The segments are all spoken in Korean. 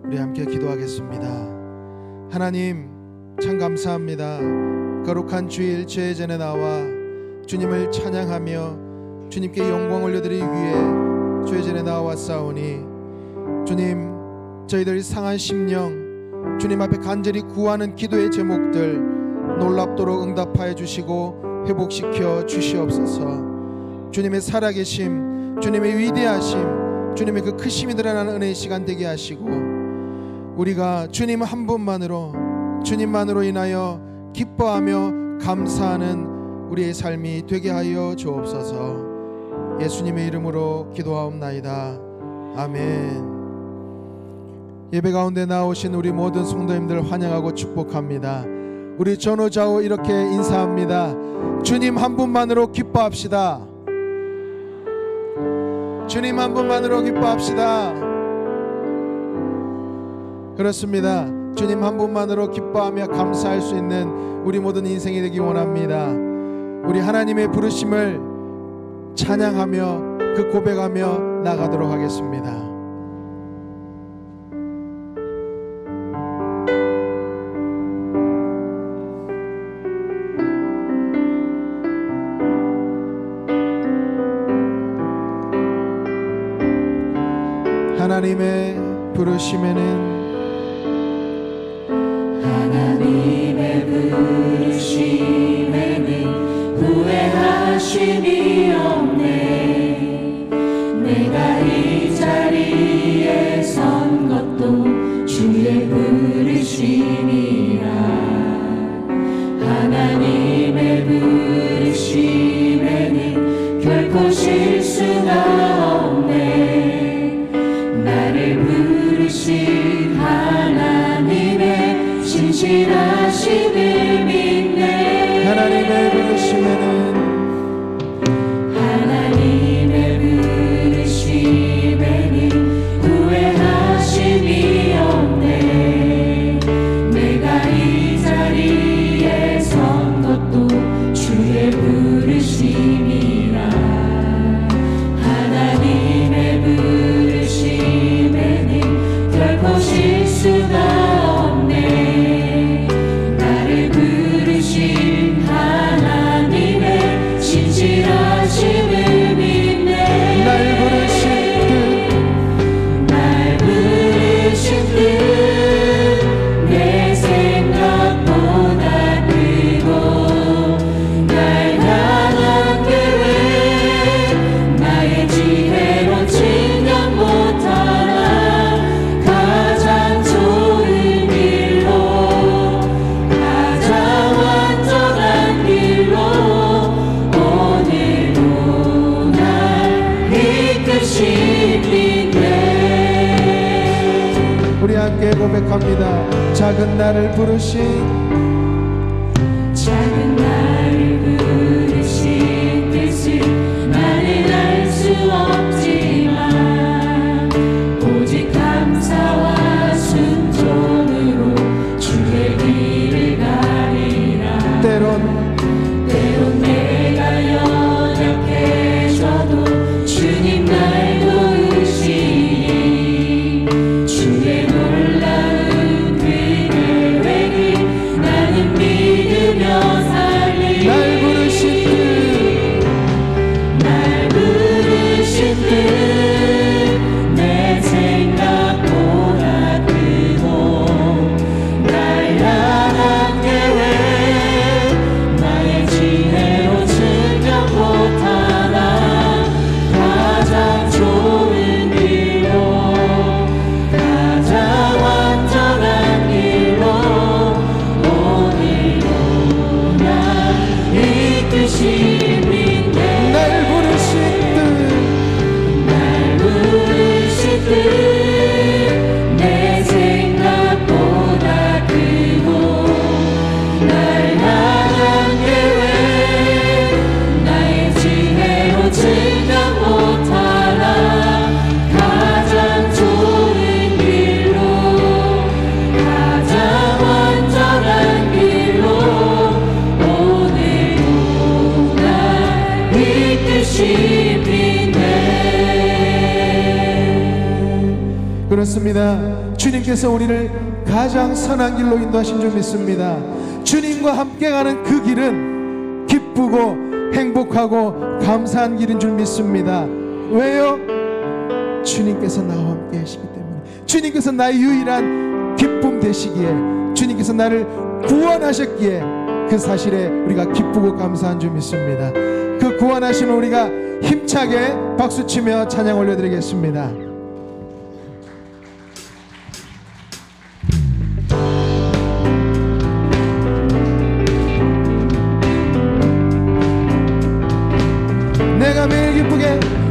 우리 함께 기도하겠습니다. 하나님, 참 감사합니다. 거룩한 주일 제전에 나와 주님을 찬양하며 주님께 영광 올려드리기 위해 제전에 나왔사오니, 주님, 저희들 상한 심령 주님 앞에 간절히 구하는 기도의 제목들 놀랍도록 응답하여 주시고 회복시켜 주시옵소서. 주님의 살아계심, 주님의 위대하심, 주님의 그 크심이 드러나는 은혜의 시간 되게 하시고, 우리가 주님 한 분만으로, 주님만으로 인하여 기뻐하며 감사하는 우리의 삶이 되게 하여 주옵소서. 예수님의 이름으로 기도하옵나이다. 아멘. 예배 가운데 나오신 우리 모든 성도님들 환영하고 축복합니다. 우리 전후좌우 이렇게 인사합니다. 주님 한 분만으로 기뻐합시다. 주님 한 분만으로 기뻐합시다. 그렇습니다. 주님 한 분만으로 기뻐하며 감사할 수 있는 우리 모든 인생이 되기 원합니다. 우리 하나님의 부르심을 찬양하며 그 고백하며 나가도록 하겠습니다. 하나님의 부르심에는 후회하심이 없네. 내가 이 자리에 선 것도 주의 부르심이라. 하나님의 부르심에는 결코 실수가 없네. 나를 부르신 하나님의 신실하심을 믿네. 하나님의 부르심에는 후회하심이 없네. 내가 이 자리에 선 것도 주의 부르심이라. 하나님의 부르심에는 결코 실수가 없네. 나를 부르신 하나님의 신실하심을 믿네. 날 부르신 내 생각보다 크고 날 향한 계획 나의 지혜로 측량 못하나 가장 좋은 길로 가장 완전한 길로 오늘도 날 이끄시리네. 우리 함께 고백합니다. 작은 나를 부르신 뜻을 나는 알 수 없지만 오직 감사와 순종으로 주의 길을 가리라. 때론 내가 연약해져도 주님 날 도우시니 주의 놀라운 그 계획이 나를 그렇습니다. 주님께서 우리를 가장 선한 길로 인도하신 줄 믿습니다. 주님과 함께 가는 그 길은 기쁘고 행복하고 감사한 길인 줄 믿습니다. 왜요? 주님께서 나와 함께 하시기 때문에. 주님께서 나의 유일한 기쁨 되시기에, 주님께서 나를 구원하셨기에 그 사실에 우리가 기쁘고 감사한 줄 믿습니다. 그 구원하심을 우리가 힘차게 박수치며 찬양 올려드리겠습니다.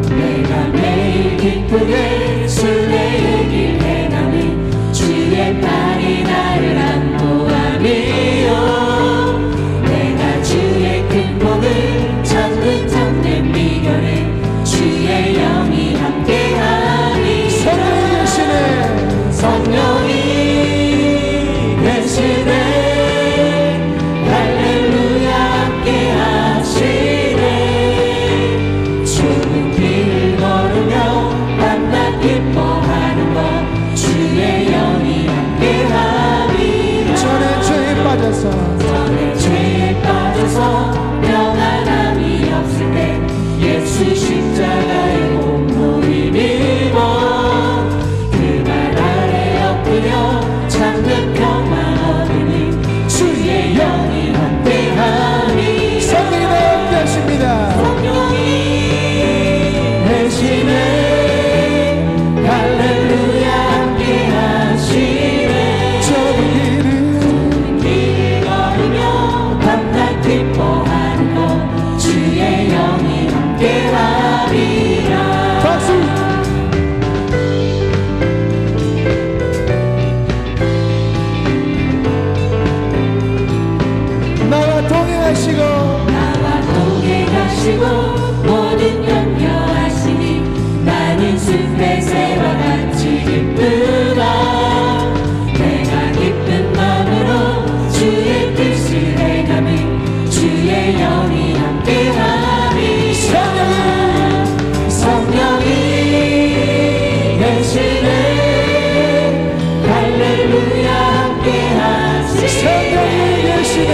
내가 매일 기쁘게 순례의 길 행함이 주의 팔이 나를 안보함이요 내가 주의 큰 복을 찾는 참된 비결에 주의 영이 함께하니 성령이 계시네. 성령이 계시네 할렐루야 함께하시네 좁은 길을 걸으며 밤낮 기뻐하는 것 주의 영이 함께하리라 전에 죄에 빠져서 평안함이 없을 때 예수 십자가의 공로를 입어 그 발 아래 엎드려 참된 평안 얻으니 주의 영이 함께하니 성령이 나와 함께 하십니다. 성령이 계시네 할렐루야 함께하시네 좁은 길을 걸으며 밤낮 기뻐하는 것 주의 영이 함께하리라 박수. 나와 동행하시고 모든 염려하시니 나는 숲의 새와 같이 기쁘다 내가 기쁜 마음으로 주의 뜻을 행하며 주의 영이 함께하리 성령이 계시네 할렐루야 함께하시네 성령이 계시네.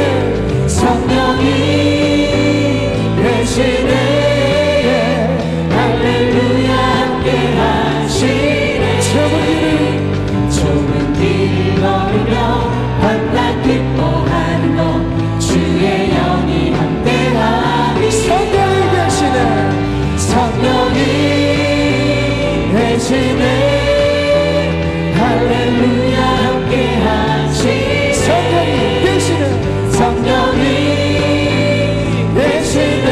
성령이 계시네 할렐루야 함께하시네 좁은 길을 걸으며 밤낮 기뻐하는 것 주의 영이 함께하니 성령이 계시네. 성령이 계시네 할렐루야 함께하시네 성령이 계시네. 성령이 계시네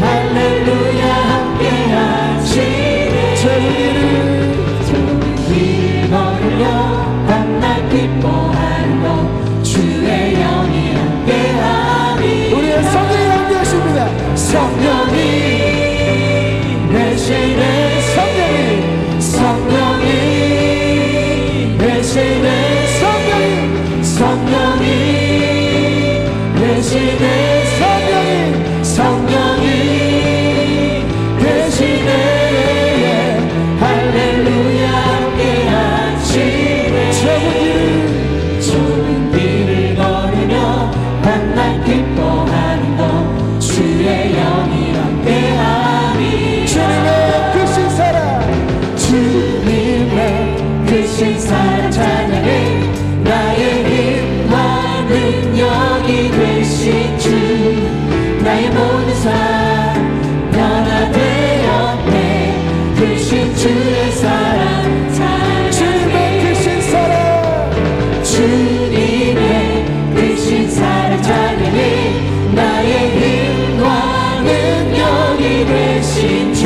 할렐루야 함께하시네 좁은 길을 걸으며 밤낮 기뻐하는 것 주의 영이 함께하니 우리의 성령이 함께 하십니다. 성령이 계시네 성령이 계시네 성령이 계시네 성령이 계시네 할렐루야 함께하시네 좁은 길을 걸으며 밤낮 기뻐하는 것 주의 영이 함께하니 주님의 크신 사랑 주님의 크신 사랑 찬양해 나의 힘과 능력이 되신 주 나의 모든 삶 변화되었네 크신 주의 사랑 주님의 크신 사랑 주님의 크신 사랑 찬양해 나의 힘과 능력이 되신 주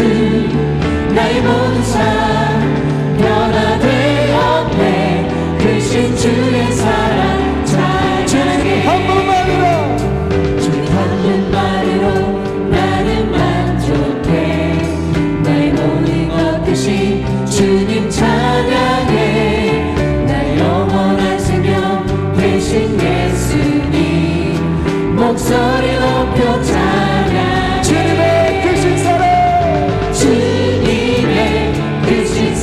나의 모든 삶 변화되었네 크신 주의 사랑 주님 한 번만으로 주님 한 분만으로 나는 만족해 나의 모든 것 크신 주님 찬양해 나의 영원한 생명 되신 예수님 목소리 높여 찬양 주님의 크신 사랑 주님의 크신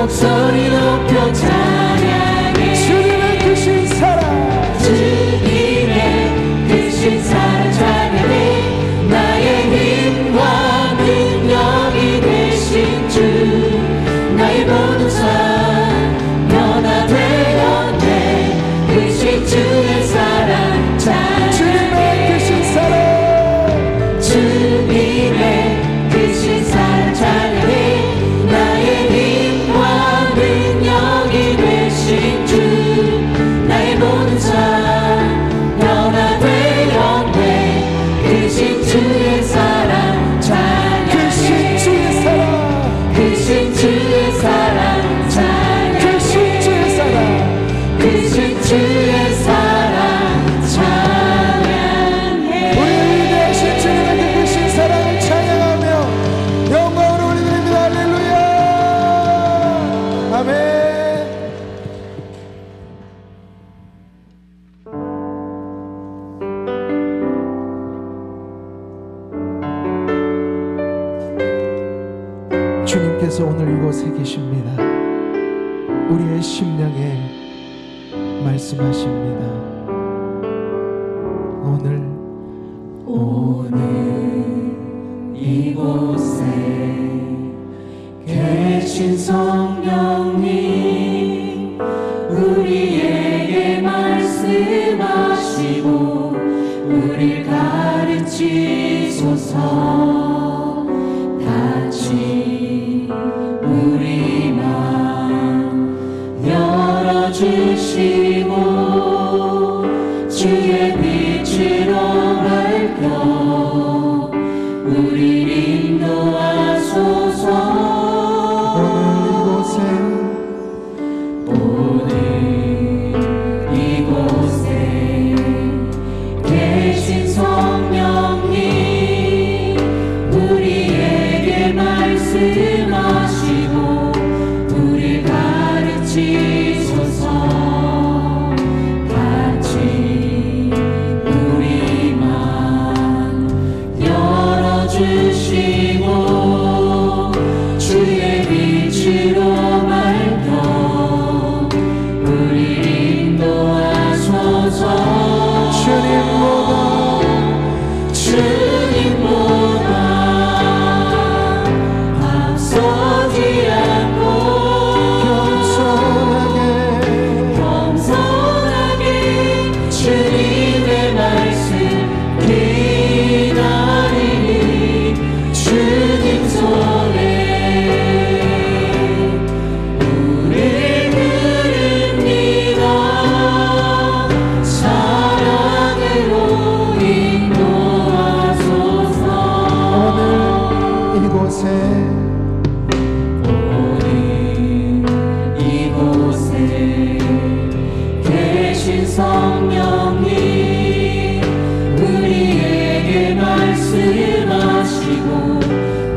목소리 높여 찬양해 주님의 크신 사랑 주님의 크신 사랑 찬양해 나의 힘과 능력이 되신 주 나의 모든 삶 변화되었네 크신 주의 사랑 찬양해 주님의 크신 사랑 주님의 크신 사랑 찬양해 나의 힘과 능력이 되신 주 나의 모든 삶 변화되었네 크신 주의 사랑 찬양해 크신 주의 사랑 크신 주의 사랑 찬양해 크신 주의 사랑 크신 주의 사랑 찬양해 우리 위대하신 주님의 그 크신 사랑을 찬양하며 영광을 올려드립니다. 할렐루야 아멘. 주님께서 오늘 이곳에 계십니다. 우리의 심령에 말씀하십니다. 오늘 이곳에 계신 성령님 우리에게 말씀하시고 우릴 가르치소서 같이 우리 맘 열어주시고 주의 빛으로 밝혀 우리를 인도하소서 오늘 이곳에 계신 성령님 우리에게 말씀하시고 우릴 가르치소서 같이 우리 맘 열어주시고 주의 빛으로 밝혀 우릴 인도하소서 주님보다 앞서지 않고 겸손하게 주님의 말씀 기다리니 주님 손에 우릴 드립니다 사랑으로 인도하소서 오늘 이곳에 계신 성령님 우리에게 말씀하시고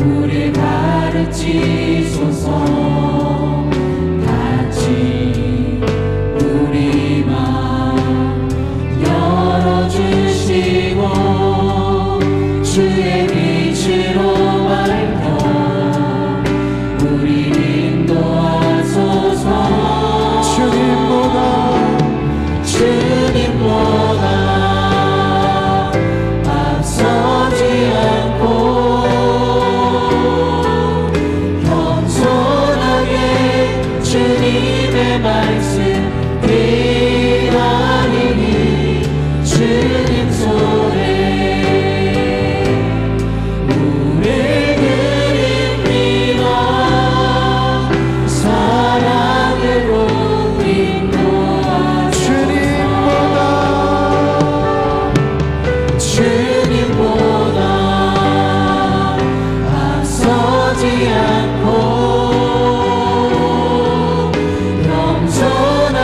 우릴 가르치소서 같이 우리 맘 열어주시고 주의 빛으로 밝혀 우릴 인도하소서 주님보다 앞서지 않고 겸손하게 주님의 말씀 기다리니 주님 손에 우릴 드립니다 사랑으로 인도하소서 주님보다 앞서지 않고 겸손하게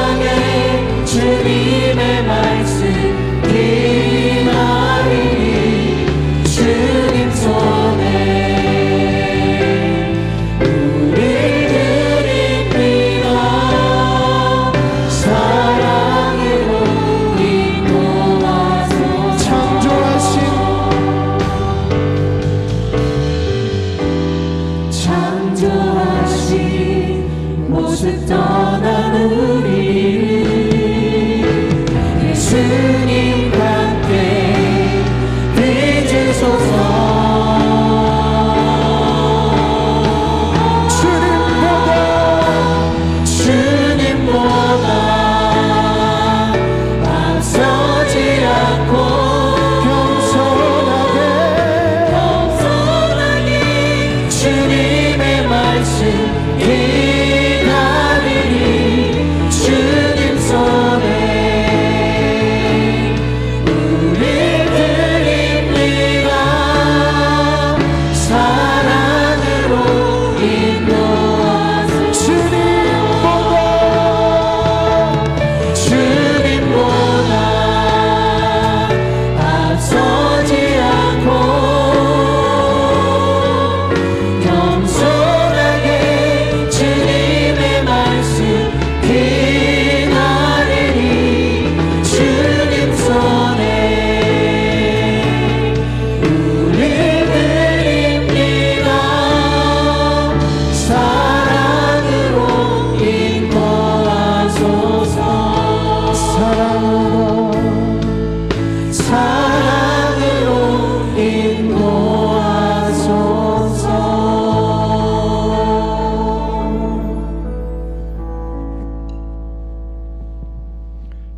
모습 떠난 우리를 예수님과 함께 빚으소서.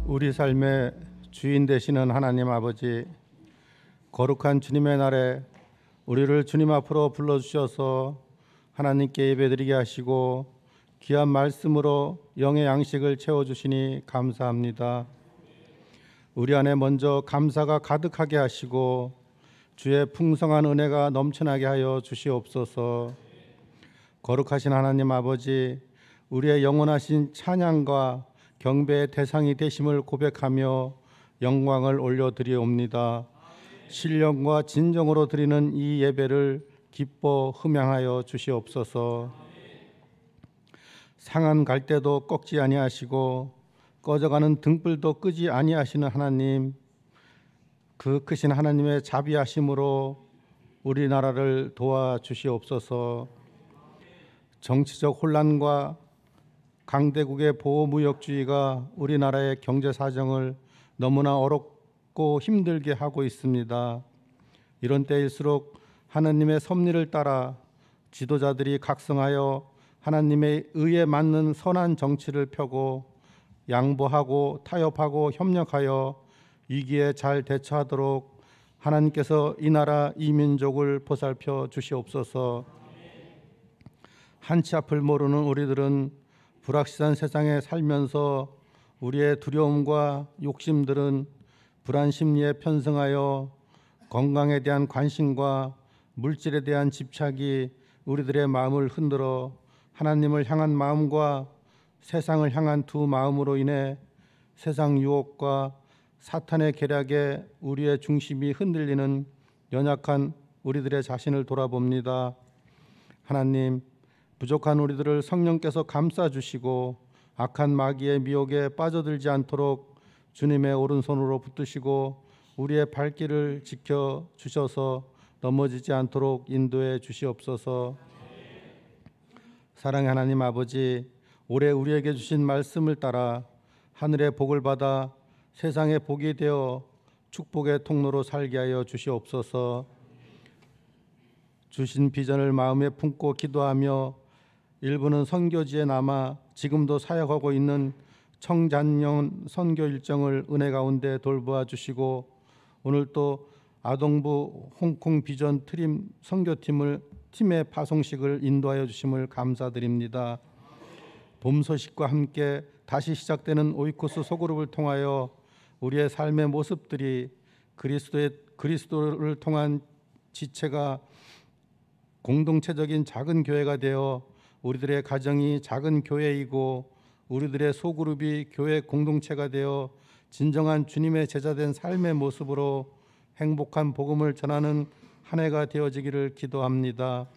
우리 삶의 주인 되시는 하나님 아버지, 거룩한 주님의 날에 우리를 주님 앞으로 불러주셔서 하나님께 예배드리게 하시고 귀한 말씀으로 영의 양식을 채워주시니 감사합니다. 우리 안에 먼저 감사가 가득하게 하시고 주의 풍성한 은혜가 넘쳐나게 하여 주시옵소서. 거룩하신 하나님 아버지, 우리의 영원하신 찬양과 경배의 대상이 되심을 고백하며 영광을 올려드리옵니다. 신령과 진정으로 드리는 이 예배를 기뻐 흠양하여 주시옵소서. 상한 갈대도 꺾지 아니하시고 꺼져가는 등불도 끄지 아니하시는 하나님, 그 크신 하나님의 자비하심으로 우리나라를 도와주시옵소서. 정치적 혼란과 강대국의 보호무역주의가 우리나라의 경제 사정을 너무나 어렵고 힘들게 하고 있습니다. 이런 때일수록 하나님의 섭리를 따라 지도자들이 각성하여 하나님의 의에 맞는 선한 정치를 펴고 양보하고 타협하고 협력하여 위기에 잘 대처하도록 하나님께서 이 나라 이 민족을 보살펴 주시옵소서. 한치 앞을 모르는 우리들은 불확실한 세상에 살면서 우리의 두려움과 욕심들은 불안 심리에 편승하여 건강에 대한 관심과 물질에 대한 집착이 우리들의 마음을 흔들어 하나님을 향한 마음과 세상을 향한 두 마음으로 인해 세상 유혹과 사탄의 계략에 우리의 중심이 흔들리는 연약한 우리들의 자신을 돌아봅니다. 하나님, 부족한 우리들을 성령께서 감싸주시고 악한 마귀의 미혹에 빠져들지 않도록 주님의 오른손으로 붙드시고 우리의 발길을 지켜주셔서 넘어지지 않도록 인도해 주시옵소서. 사랑의 하나님 아버지, 올해 우리에게 주신 말씀을 따라 하늘의 복을 받아 세상의 복이 되어 축복의 통로로 살게 하여 주시옵소서. 주신 비전을 마음에 품고 기도하며 일부는 선교지에 남아 지금도 사역하고 있는 청작년 선교 일정을 은혜 가운데 돌보아 주시고 오늘 또 아동부 홍콩 비전 트림 선교팀의 파송식을 인도하여 주심을 감사드립니다. 봄 소식과 함께 다시 시작되는 오이코스 소그룹을 통하여 우리의 삶의 모습들이 그리스도를 통한 지체가 공동체적인 작은 교회가 되어 우리들의 가정이 작은 교회이고 우리들의 소그룹이 교회 공동체가 되어 진정한 주님의 제자된 삶의 모습으로 행복한 복음을 전하는 한 해가 되어지기를 기도합니다.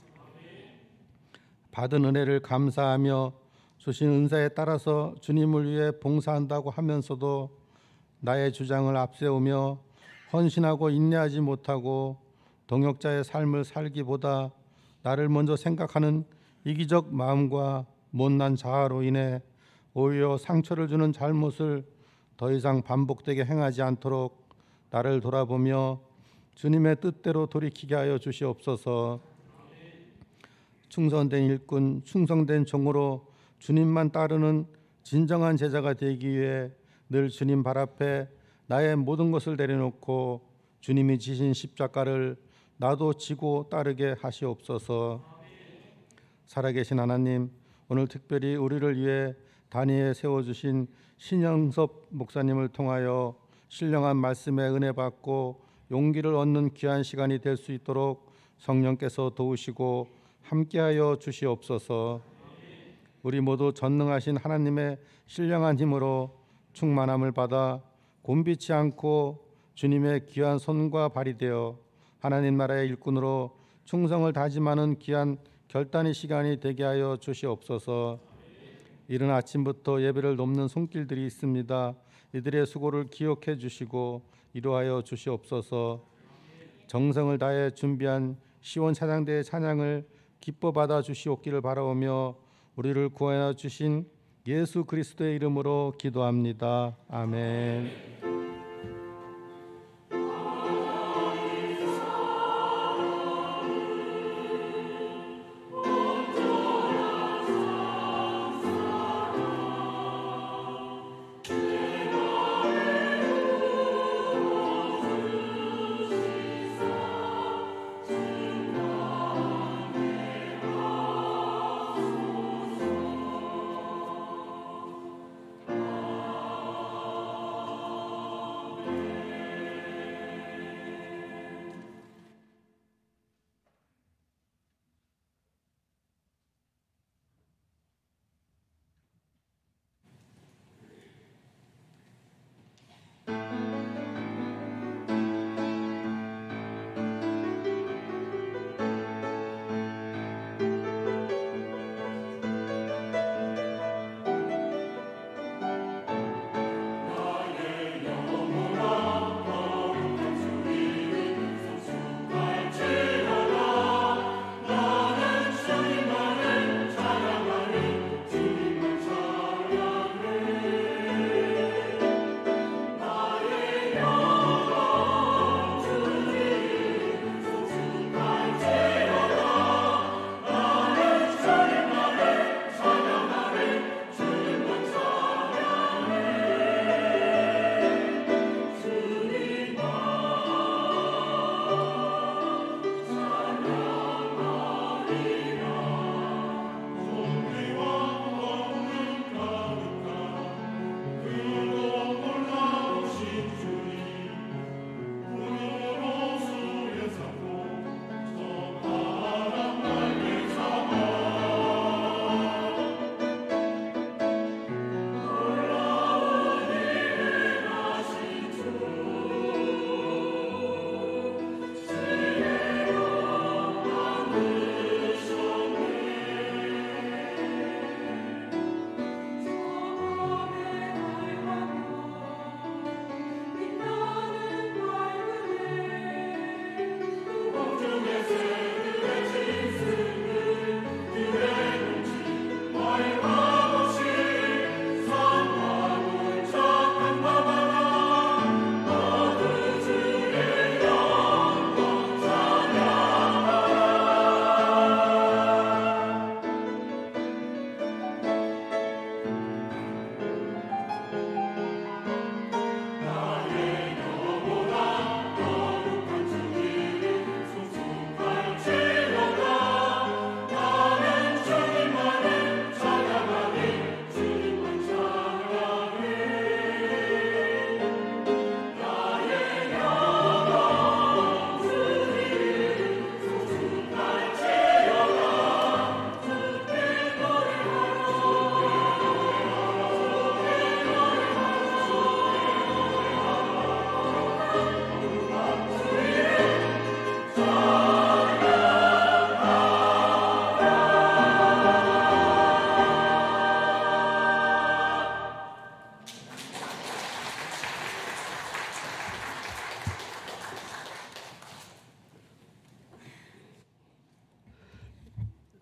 받은 은혜를 감사하며 주신 은사에 따라서 주님을 위해 봉사한다고 하면서도 나의 주장을 앞세우며 헌신하고 인내하지 못하고 동역자의 삶을 살기보다 나를 먼저 생각하는 이기적 마음과 못난 자아로 인해 오히려 상처를 주는 잘못을 더 이상 반복되게 행하지 않도록 나를 돌아보며 주님의 뜻대로 돌이키게 하여 주시옵소서. 충성된 일꾼, 충성된 종으로 주님만 따르는 진정한 제자가 되기 위해 늘 주님 발 앞에 나의 모든 것을 내려놓고 주님이 지신 십자가를 나도 지고 따르게 하시옵소서. 살아계신 하나님, 오늘 특별히 우리를 위해 단위에 세워주신 신영섭 목사님을 통하여 신령한 말씀에 은혜 받고 용기를 얻는 귀한 시간이 될 수 있도록 성령께서 도우시고 함께하여 주시옵소서. 우리 모두 전능하신 하나님의 신령한 힘으로 충만함을 받아 곤비치 않고 주님의 귀한 손과 발이 되어 하나님 나라의 일꾼으로 충성을 다짐하는 귀한 결단의 시간이 되게 하여 주시옵소서. 이른 아침부터 예배를 돕는 손길들이 있습니다. 이들의 수고를 기억해 주시고 이루하여 주시옵소서. 정성을 다해 준비한 시온 찬양대의 찬양을 기뻐 받아 주시옵기를 바라오며 우리를 구하여 주신 예수 그리스도의 이름으로 기도합니다. 아멘.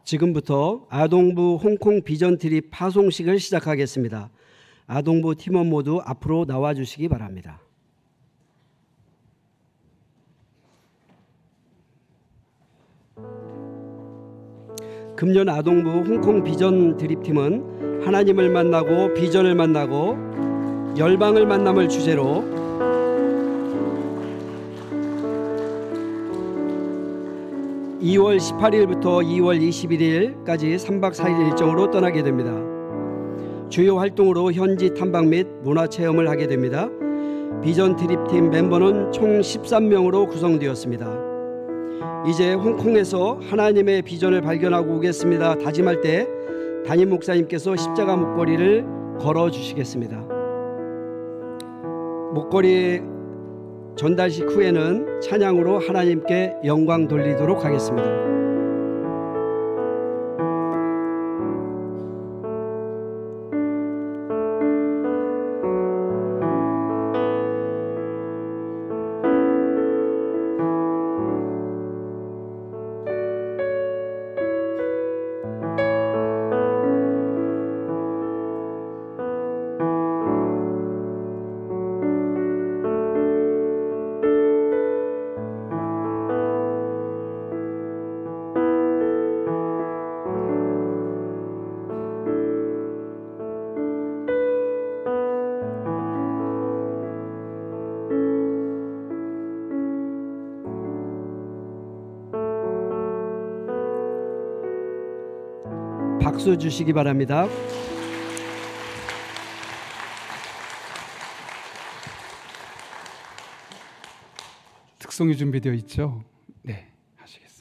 지금부터 아동부 홍콩 비전 트립 파송식을 시작하겠습니다. 아동부 팀원 모두 앞으로 나와주시기 바랍니다. 금년 아동부 홍콩 비전 드립팀은 하나님을 만나고 비전을 만나고 열방을 만남을 주제로 (2월 18일부터 2월 21일까지) 3박 4일 일정으로 떠나게 됩니다. 주요 활동으로 현지 탐방 및 문화체험을 하게 됩니다. 비전 트립팀 멤버는 총 13명으로 구성되었습니다. 이제 홍콩에서 하나님의 비전을 발견하고 오겠습니다 다짐할 때 담임 목사님께서 십자가 목걸이를 걸어주시겠습니다. 목걸이 전달식 후에는 찬양으로 하나님께 영광 돌리도록 하겠습니다. 박수 주시기 바랍니다. 특송이 준비되어 있죠? 네, 하시겠습니다.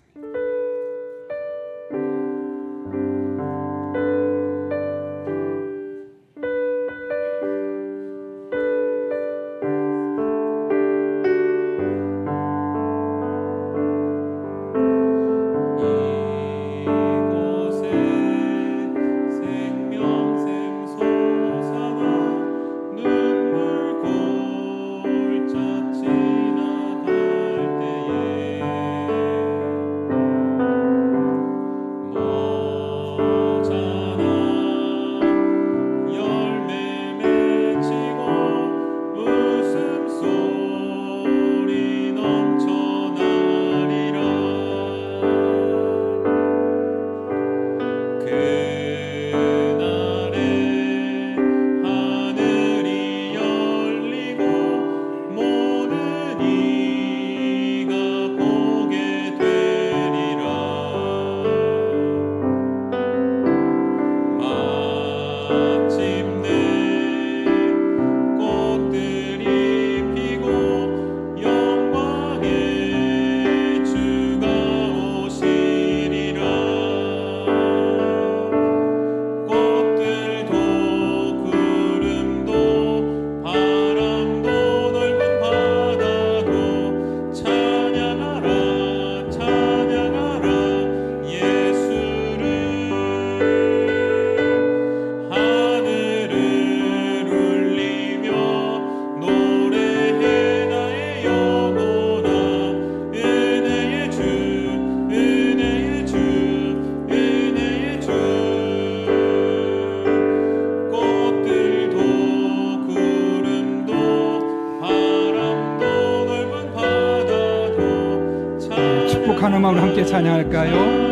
축복하는 마음으로 함께 찬양할까요?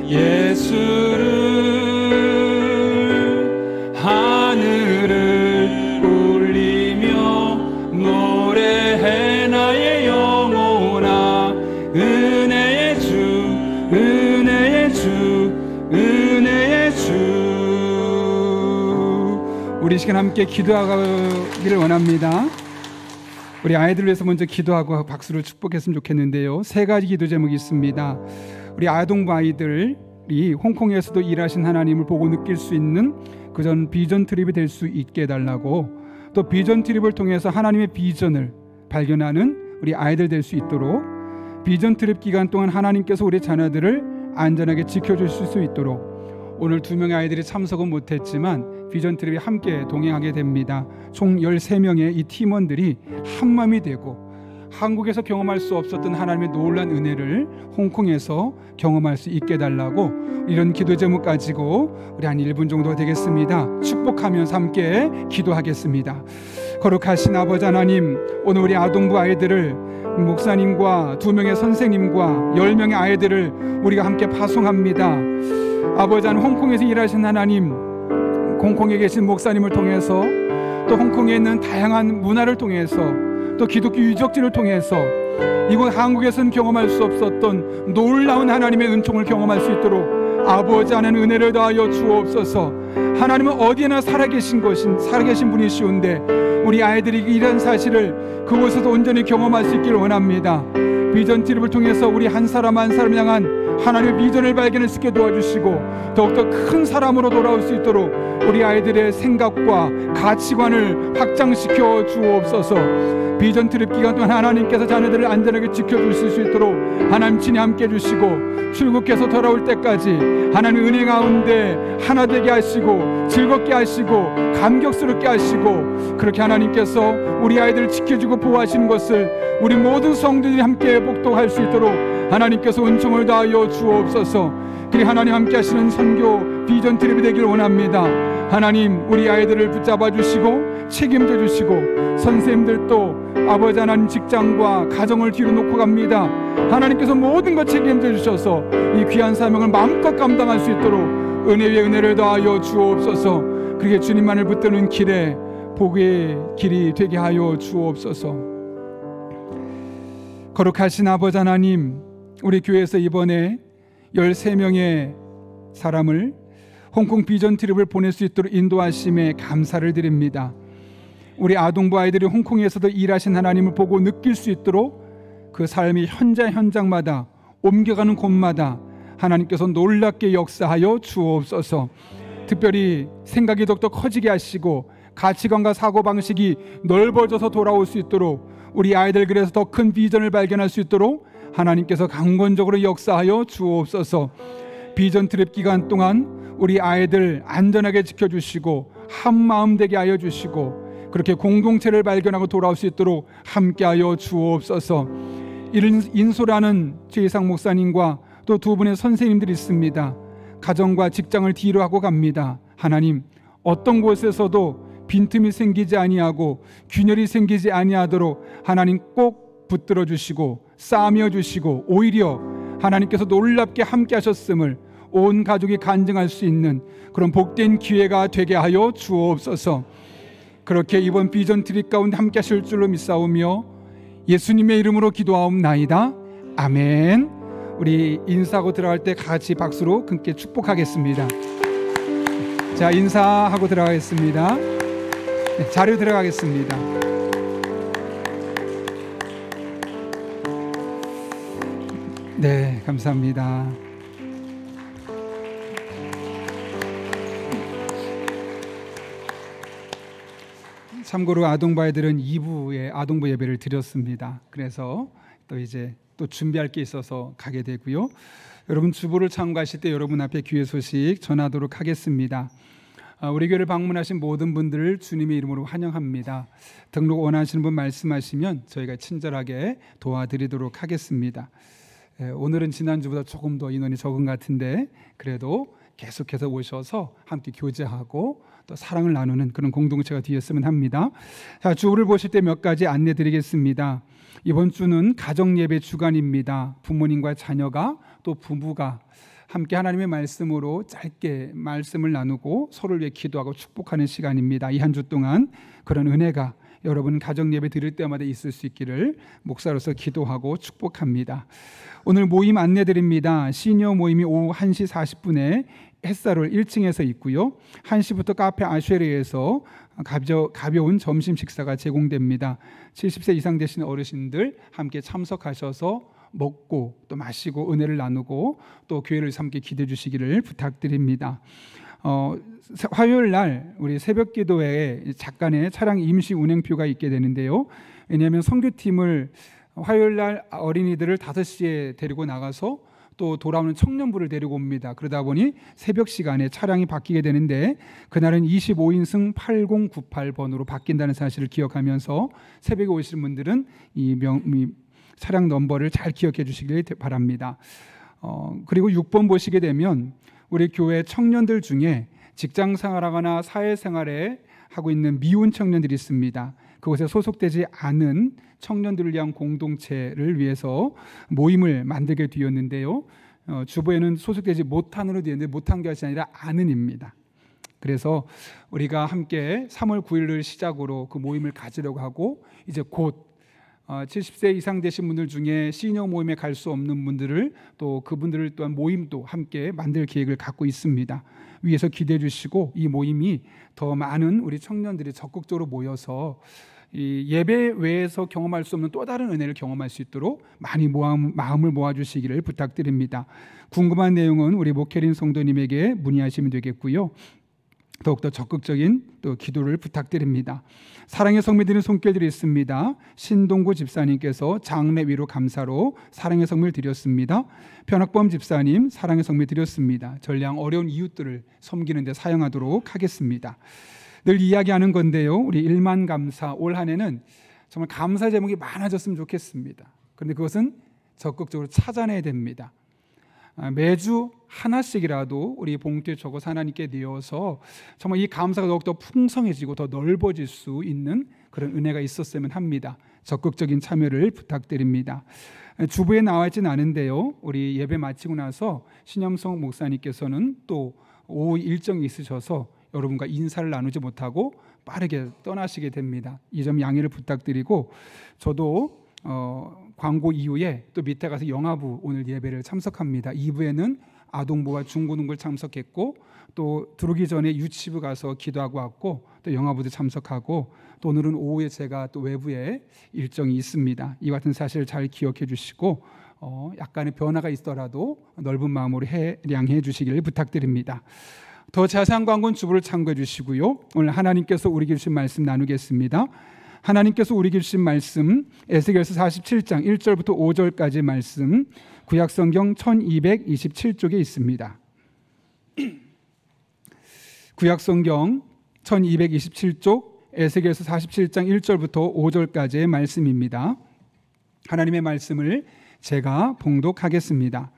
예수를 하늘을 울리며 노래해 나의 영혼아 은혜의 주 은혜의 주 은혜의 주. 우리 이 시간 함께 기도하기를 원합니다. 우리 아이들을 위해서 먼저 기도하고 박수로 축복했으면 좋겠는데요. 3가지 기도 제목이 있습니다. 우리 아동부 아이들이 홍콩에서도 일하신 하나님을 보고 느낄 수 있는 그전 비전 트립이 될 수 있게 해달라고, 또 비전 트립을 통해서 하나님의 비전을 발견하는 우리 아이들 될 수 있도록, 비전 트립 기간 동안 하나님께서 우리 자녀들을 안전하게 지켜주실 수 있도록. 오늘 2명의 아이들이 참석은 못했지만 비전 트립이 함께 동행하게 됩니다. 총 13명의 이 팀원들이 한마음이 되고 한국에서 경험할 수 없었던 하나님의 놀라운 은혜를 홍콩에서 경험할 수 있게 해달라고 이런 기도 제목 가지고 우리 한 1분 정도 되겠습니다. 축복하면서 함께 기도하겠습니다. 거룩하신 아버지 하나님, 오늘 우리 아동부 아이들을 목사님과 2명의 선생님과 10명의 아이들을 우리가 함께 파송합니다. 아버지 하나님, 홍콩에서 일하신 하나님, 홍콩에 계신 목사님을 통해서 또 홍콩에 있는 다양한 문화를 통해서 또 기독교 유적지를 통해서 이곳 한국에서는 경험할 수 없었던 놀라운 하나님의 은총을 경험할 수 있도록 아버지 하나님 은혜를 더하여 주옵소서. 하나님은 어디에나 살아계신 분이시온데 우리 아이들이 이런 사실을 그곳에서 온전히 경험할 수 있기를 원합니다. 비전 트립을 통해서 우리 한 사람 한 사람 향한 하나님의 비전을 발견할 수 있게 도와주시고 더욱더 큰 사람으로 돌아올 수 있도록 우리 아이들의 생각과 가치관을 확장시켜 주옵소서. 비전 트립 기간 동안 하나님께서 자녀들을 안전하게 지켜주실 수 있도록 하나님 친히 함께 해주시고 출국해서 돌아올 때까지 하나님 은혜 가운데 하나 되게 하시고 즐겁게 하시고 감격스럽게 하시고 그렇게 하나님께서 우리 아이들을 지켜주고 보호하시는 것을 우리 모든 성도들이 함께 복독할 수 있도록 하나님께서 은총을 다하여 주옵소서. 그리 하나님 함께 하시는 선교 비전 트립이 되길 원합니다. 하나님, 우리 아이들을 붙잡아 주시고 책임져 주시고 선생님들도 아버지 하나님 직장과 가정을 뒤로 놓고 갑니다. 하나님께서 모든 것 책임져 주셔서 이 귀한 사명을 마음껏 감당할 수 있도록 은혜 위에 은혜를 더하여 주옵소서. 그렇게 주님만을 붙드는 길에 복의 길이 되게 하여 주옵소서. 거룩하신 아버지 하나님, 우리 교회에서 이번에 13명의 사람을 홍콩 비전 트립을 보낼 수 있도록 인도하심에 감사를 드립니다. 우리 아동부 아이들이 홍콩에서도 일하신 하나님을 보고 느낄 수 있도록 그 삶이 현장마다 옮겨가는 곳마다 하나님께서 놀랍게 역사하여 주옵소서. 특별히 생각이 더욱더 커지게 하시고 가치관과 사고방식이 넓어져서 돌아올 수 있도록 우리 아이들 그래서 더 큰 비전을 발견할 수 있도록 하나님께서 강권적으로 역사하여 주옵소서. 비전 트립 기간 동안 우리 아이들 안전하게 지켜주시고 한마음 되게 하여 주시고 그렇게 공동체를 발견하고 돌아올 수 있도록 함께하여 주옵소서. 인소라는 최희상 목사님과 또 2분의 선생님들이 있습니다. 가정과 직장을 뒤로 하고 갑니다. 하나님, 어떤 곳에서도 빈틈이 생기지 아니하고 균열이 생기지 아니하도록 하나님 꼭 붙들어 주시고 싸매어 주시고 오히려 하나님께서 놀랍게 함께 하셨음을 온 가족이 간증할 수 있는 그런 복된 기회가 되게 하여 주옵소서. 그렇게 이번 비전 트립 가운데 함께 하실 줄로 믿사오며 예수님의 이름으로 기도하옵나이다. 아멘. 우리 인사하고 들어갈 때 같이 박수로 함께 축복하겠습니다. 자, 인사하고 들어가겠습니다. 네, 자리로 들어가겠습니다. 네, 감사합니다. 참고로 아동부 아이들은 2부에 아동부 예배를 드렸습니다. 그래서 또 이제 또 준비할 게 있어서 가게 되고요. 여러분 주보를 참고하실 때 여러분 앞에 귀의 소식 전하도록 하겠습니다. 우리 교회를 방문하신 모든 분들을 주님의 이름으로 환영합니다. 등록 원하시는 분 말씀하시면 저희가 친절하게 도와드리도록 하겠습니다. 오늘은 지난주보다 조금 더 인원이 적은 것 같은데 그래도 계속해서 오셔서 함께 교제하고 또 사랑을 나누는 그런 공동체가 되었으면 합니다. 자, 주보를 보실 때 몇 가지 안내 드리겠습니다. 이번 주는 가정예배 주간입니다. 부모님과 자녀가 또 부부가 함께 하나님의 말씀으로 짧게 말씀을 나누고 서로를 위해 기도하고 축복하는 시간입니다. 이 한 주 동안 그런 은혜가 여러분 가정예배 드릴 때마다 있을 수 있기를 목사로서 기도하고 축복합니다. 오늘 모임 안내 드립니다. 시니어 모임이 오후 1시 40분에 햇살을 1층에서 있고요. 1시부터 카페 아쉐르에서 가벼운 점심 식사가 제공됩니다. 70세 이상 되신 어르신들 함께 참석하셔서 먹고 또 마시고 은혜를 나누고 또 교회를 함께 기대해 주시기를 부탁드립니다. 화요일 날 우리 새벽 기도회에 잠깐의 차량 임시 운행표가 있게 되는데요. 왜냐하면 선교팀을 화요일 날 어린이들을 5시에 데리고 나가서 또 돌아오는 청년부를 데리고 옵니다. 그러다 보니 새벽 시간에 차량이 바뀌게 되는데 그날은 25인승 8098번으로 바뀐다는 사실을 기억하면서 새벽에 오시는 분들은 이 차량 넘버를 잘 기억해 주시길 바랍니다. 그리고 6번 보시게 되면 우리 교회 청년들 중에 직장 생활하거나 사회생활에 하고 있는 미혼 청년들이 있습니다. 그곳에 소속되지 않은 청년들을 위한 공동체를 위해서 모임을 만들게 되었는데요. 주보에는 소속되지 못한으로 되어 있는데 못한 것이 아니라 않은입니다. 그래서 우리가 함께 3월 9일을 시작으로 그 모임을 가지려고 하고 이제 곧 70세 이상 되신 분들 중에 시니어 모임에 갈 수 없는 분들을 또 그분들을 또한 모임도 함께 만들 계획을 갖고 있습니다. 위에서 기대해 주시고 이 모임이 더 많은 우리 청년들이 적극적으로 모여서 이 예배 외에서 경험할 수 없는 또 다른 은혜를 경험할 수 있도록 많이 마음을 모아주시기를 부탁드립니다. 궁금한 내용은 우리 목혜린 성도님에게 문의하시면 되겠고요. 더욱더 적극적인 또 기도를 부탁드립니다. 사랑의 성미 드리는 손길들이 있습니다. 신동구 집사님께서 장례 위로 감사로 사랑의 성미를 드렸습니다. 변학범 집사님 사랑의 성미 드렸습니다. 전량 어려운 이웃들을 섬기는 데 사용하도록 하겠습니다. 늘 이야기하는 건데요. 우리 일만 감사 올 한 해는 정말 감사 제목이 많아졌으면 좋겠습니다. 그런데 그것은 적극적으로 찾아내야 됩니다. 매주 하나씩이라도 우리 봉투에 적어서 하나님께 내어서 정말 이 감사가 더욱더 풍성해지고 더 넓어질 수 있는 그런 은혜가 있었으면 합니다. 적극적인 참여를 부탁드립니다. 주부에 나와 있지는 않은데요. 우리 예배 마치고 나서 신염성 목사님께서는 또 오후 일정이 있으셔서 여러분과 인사를 나누지 못하고 빠르게 떠나시게 됩니다. 이 점 양해를 부탁드리고 저도 광고 이후에 또 밑에 가서 영아부 오늘 예배를 참석합니다. 2부에는 아동부와 중고등부를 참석했고 또 들어오기 전에 유치부 가서 기도하고 왔고 또 영아부도 참석하고 또 오늘은 오후에 제가 또 외부에 일정이 있습니다. 이 같은 사실을 잘 기억해 주시고 약간의 변화가 있더라도 넓은 마음으로 해량해 주시기를 부탁드립니다. 더 자세한 광고는 주부를 참고해 주시고요. 오늘 하나님께서 우리에게 주신 말씀 나누겠습니다. 하나님께서 우리에게 주신 말씀 에스겔서 47장 1절부터 5절까지 말씀 구약성경 1227쪽에 있습니다. 구약성경 1227쪽 에스겔서 47장 1절부터 5절까지의 말씀입니다. 하나님의 말씀을 제가 봉독하겠습니다.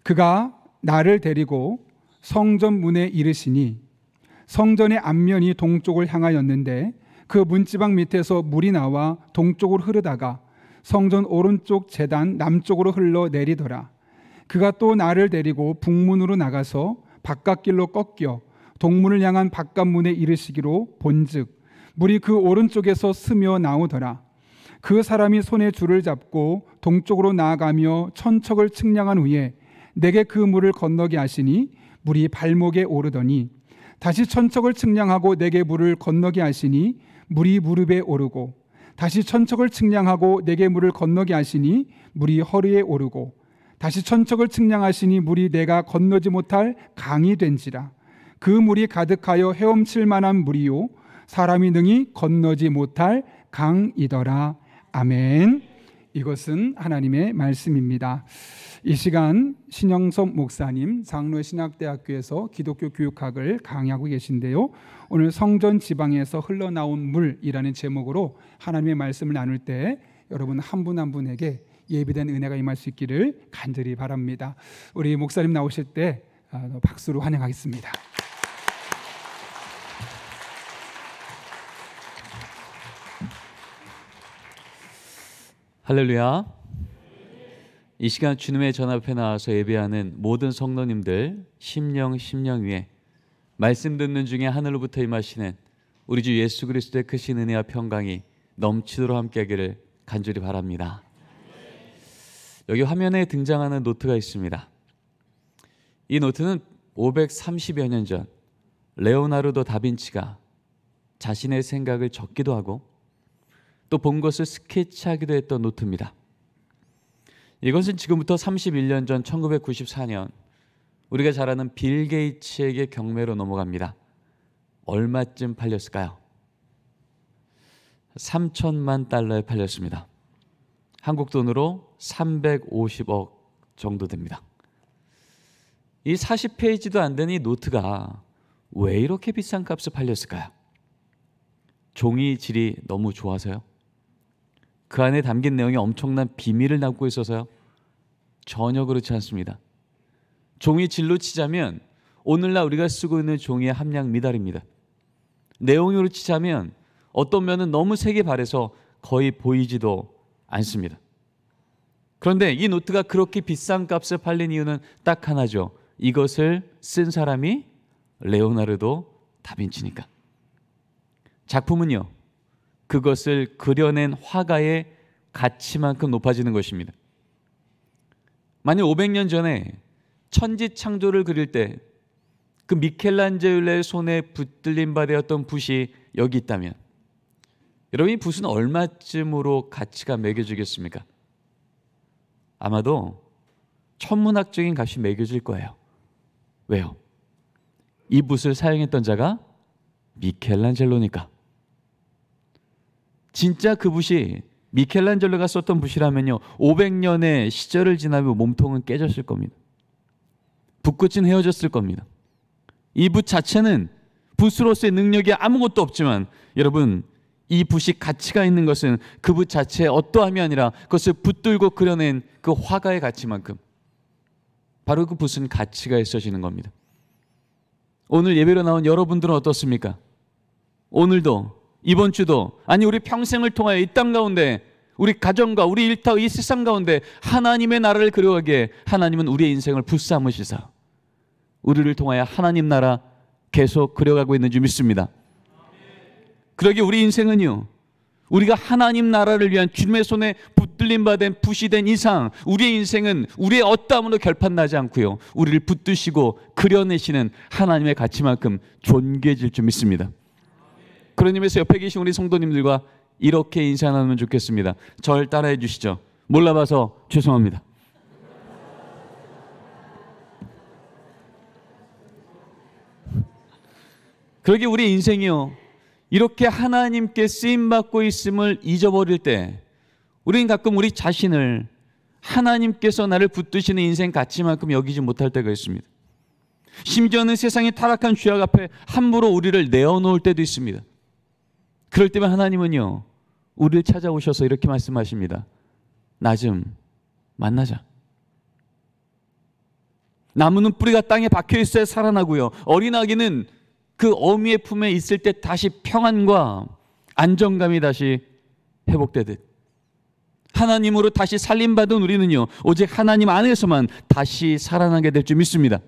그가 나를 데리고 성전 문에 이르시니 성전의 앞면이 동쪽을 향하였는데 그 문지방 밑에서 물이 나와 동쪽으로 흐르다가 성전 오른쪽 제단 남쪽으로 흘러 내리더라. 그가 또 나를 데리고 북문으로 나가서 바깥길로 꺾여 동문을 향한 바깥문에 이르시기로 본즉 물이 그 오른쪽에서 스며 나오더라. 그 사람이 손에 줄을 잡고 동쪽으로 나아가며 천척을 측량한 후에 내게 그 물을 건너게 하시니 물이 발목에 오르더니 다시 천척을 측량하고 내게 물을 건너게 하시니 물이 무릎에 오르고 다시 천척을 측량하고 내게 물을 건너게 하시니 물이 허리에 오르고 다시 천척을 측량하시니 물이 내가 건너지 못할 강이 된지라. 그 물이 가득하여 헤엄칠 만한 물이요 사람이 능히 건너지 못할 강이더라. 아멘. 이것은 하나님의 말씀입니다. 이 시간 신영섭 목사님 장로의 신학대학교에서 기독교 교육학을 강의하고 계신데요. 오늘 성전 지방에서 흘러나온 물이라는 제목으로 하나님의 말씀을 나눌 때 여러분 한 분 한 분에게 예비된 은혜가 임할 수 있기를 간절히 바랍니다. 우리 목사님 나오실 때 박수로 환영하겠습니다. 할렐루야. 이 시간 주님의 전 앞에 나와서 예배하는 모든 성도님들 심령 위에 말씀 듣는 중에 하늘로부터 임하시는 우리 주 예수 그리스도의 크신 은혜와 평강이 넘치도록 함께하기를 간절히 바랍니다. 여기 화면에 등장하는 노트가 있습니다. 이 노트는 530여 년 전 레오나르도 다빈치가 자신의 생각을 적기도 하고 또 본 것을 스케치하기도 했던 노트입니다. 이것은 지금부터 31년 전 1994년 우리가 잘 아는 빌 게이츠에게 경매로 넘어갑니다. 얼마쯤 팔렸을까요? 3천만 달러에 팔렸습니다. 한국 돈으로 350억 정도 됩니다. 이 40페이지도 안 되는 이 노트가 왜 이렇게 비싼 값에 팔렸을까요? 종이 질이 너무 좋아서요? 그 안에 담긴 내용이 엄청난 비밀을 담고 있어서요? 전혀 그렇지 않습니다. 종이 질로 치자면 오늘날 우리가 쓰고 있는 종이의 함량 미달입니다. 내용으로 치자면 어떤 면은 너무 색이 바래서 거의 보이지도 않습니다. 그런데 이 노트가 그렇게 비싼 값에 팔린 이유는 딱 하나죠. 이것을 쓴 사람이 레오나르도 다빈치니까. 작품은요, 그것을 그려낸 화가의 가치만큼 높아지는 것입니다. 만약 500년 전에 천지창조를 그릴 때 그 미켈란젤로의 손에 붙들림 바 되었던 붓이 여기 있다면 여러분, 이 붓은 얼마쯤으로 가치가 매겨지겠습니까? 아마도 천문학적인 값이 매겨질 거예요. 왜요? 이 붓을 사용했던 자가 미켈란젤로니까. 진짜 그 붓이 미켈란젤로가 썼던 붓이라면요, 500년의 시절을 지나면 몸통은 깨졌을 겁니다. 붓끝은 헤어졌을 겁니다. 이 붓 자체는 붓으로서의 능력이 아무것도 없지만 여러분, 이 붓이 가치가 있는 것은 그 붓 자체의 어떠함이 아니라 그것을 붙들고 그려낸 그 화가의 가치만큼, 바로 그 붓은 가치가 있어지는 겁니다. 오늘 예배로 나온 여러분들은 어떻습니까? 오늘도, 이번 주도, 아니 우리 평생을 통하여 이 땅 가운데, 우리 가정과 우리 일터, 이 세상 가운데 하나님의 나라를 그려가기에 하나님은 우리의 인생을 붙삼으시사 우리를 통하여 하나님 나라 계속 그려가고 있는 줄 믿습니다. 그러기에 우리 인생은요, 우리가 하나님 나라를 위한 주님의 손에 붙들림 받은 붓이 된 이상 우리의 인생은 우리의 어떠함으로 결판나지 않고요, 우리를 붙드시고 그려내시는 하나님의 가치만큼 존귀해질 줄 믿습니다. 그런 의미에서 옆에 계신 우리 성도님들과 이렇게 인사 나누면 좋겠습니다. 절 따라해 주시죠. 몰라봐서 죄송합니다. 그러기에 우리 인생이요, 이렇게 하나님께 쓰임받고 있음을 잊어버릴 때 우리는 가끔 우리 자신을 하나님께서 나를 붙드시는 인생 가치만큼 여기지 못할 때가 있습니다. 심지어는 세상의 타락한 죄악 앞에 함부로 우리를 내어놓을 때도 있습니다. 그럴 때면 하나님은요, 우리를 찾아오셔서 이렇게 말씀하십니다. 나 좀 만나자. 나무는 뿌리가 땅에 박혀 있어야 살아나고요, 어린 아기는 그 어미의 품에 있을 때 다시 평안과 안정감이 다시 회복되듯 하나님으로 다시 살림받은 우리는요, 오직 하나님 안에서만 다시 살아나게 될 줄 믿습니다.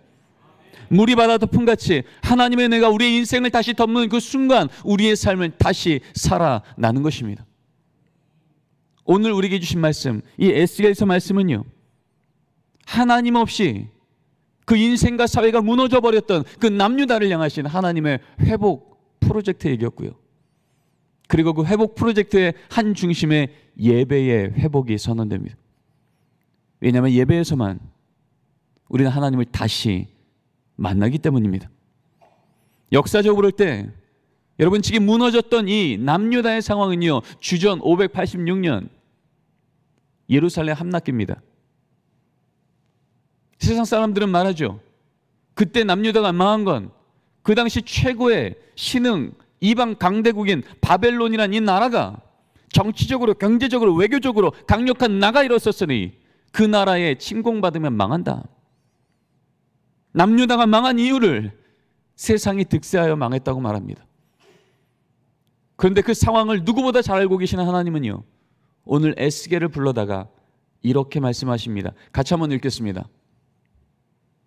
물이 바다 덮음같이 하나님의 은혜가 우리의 인생을 다시 덮는 그 순간 우리의 삶을 다시 살아나는 것입니다. 오늘 우리에게 주신 말씀, 이 에스겔서 말씀은요, 하나님 없이 그 인생과 사회가 무너져 버렸던 그 남유다를 향하신 하나님의 회복 프로젝트 얘기였고요, 그리고 그 회복 프로젝트의 한 중심에 예배의 회복이 선언됩니다. 왜냐하면 예배에서만 우리는 하나님을 다시 만나기 때문입니다. 역사적으로 볼 때 여러분, 지금 무너졌던 이 남유다의 상황은요, 주전 586년 예루살렘 함락기입니다. 세상 사람들은 말하죠. 그때 남유다가 망한 건 그 당시 최고의 신흥 이방 강대국인 바벨론이란 이 나라가 정치적으로, 경제적으로, 외교적으로 강력한 나라가 일었었으니 그 나라에 침공받으면 망한다. 남유다가 망한 이유를 세상이 득세하여 망했다고 말합니다. 그런데 그 상황을 누구보다 잘 알고 계시는 하나님은요, 오늘 에스겔을 불러다가 이렇게 말씀하십니다. 같이 한번 읽겠습니다.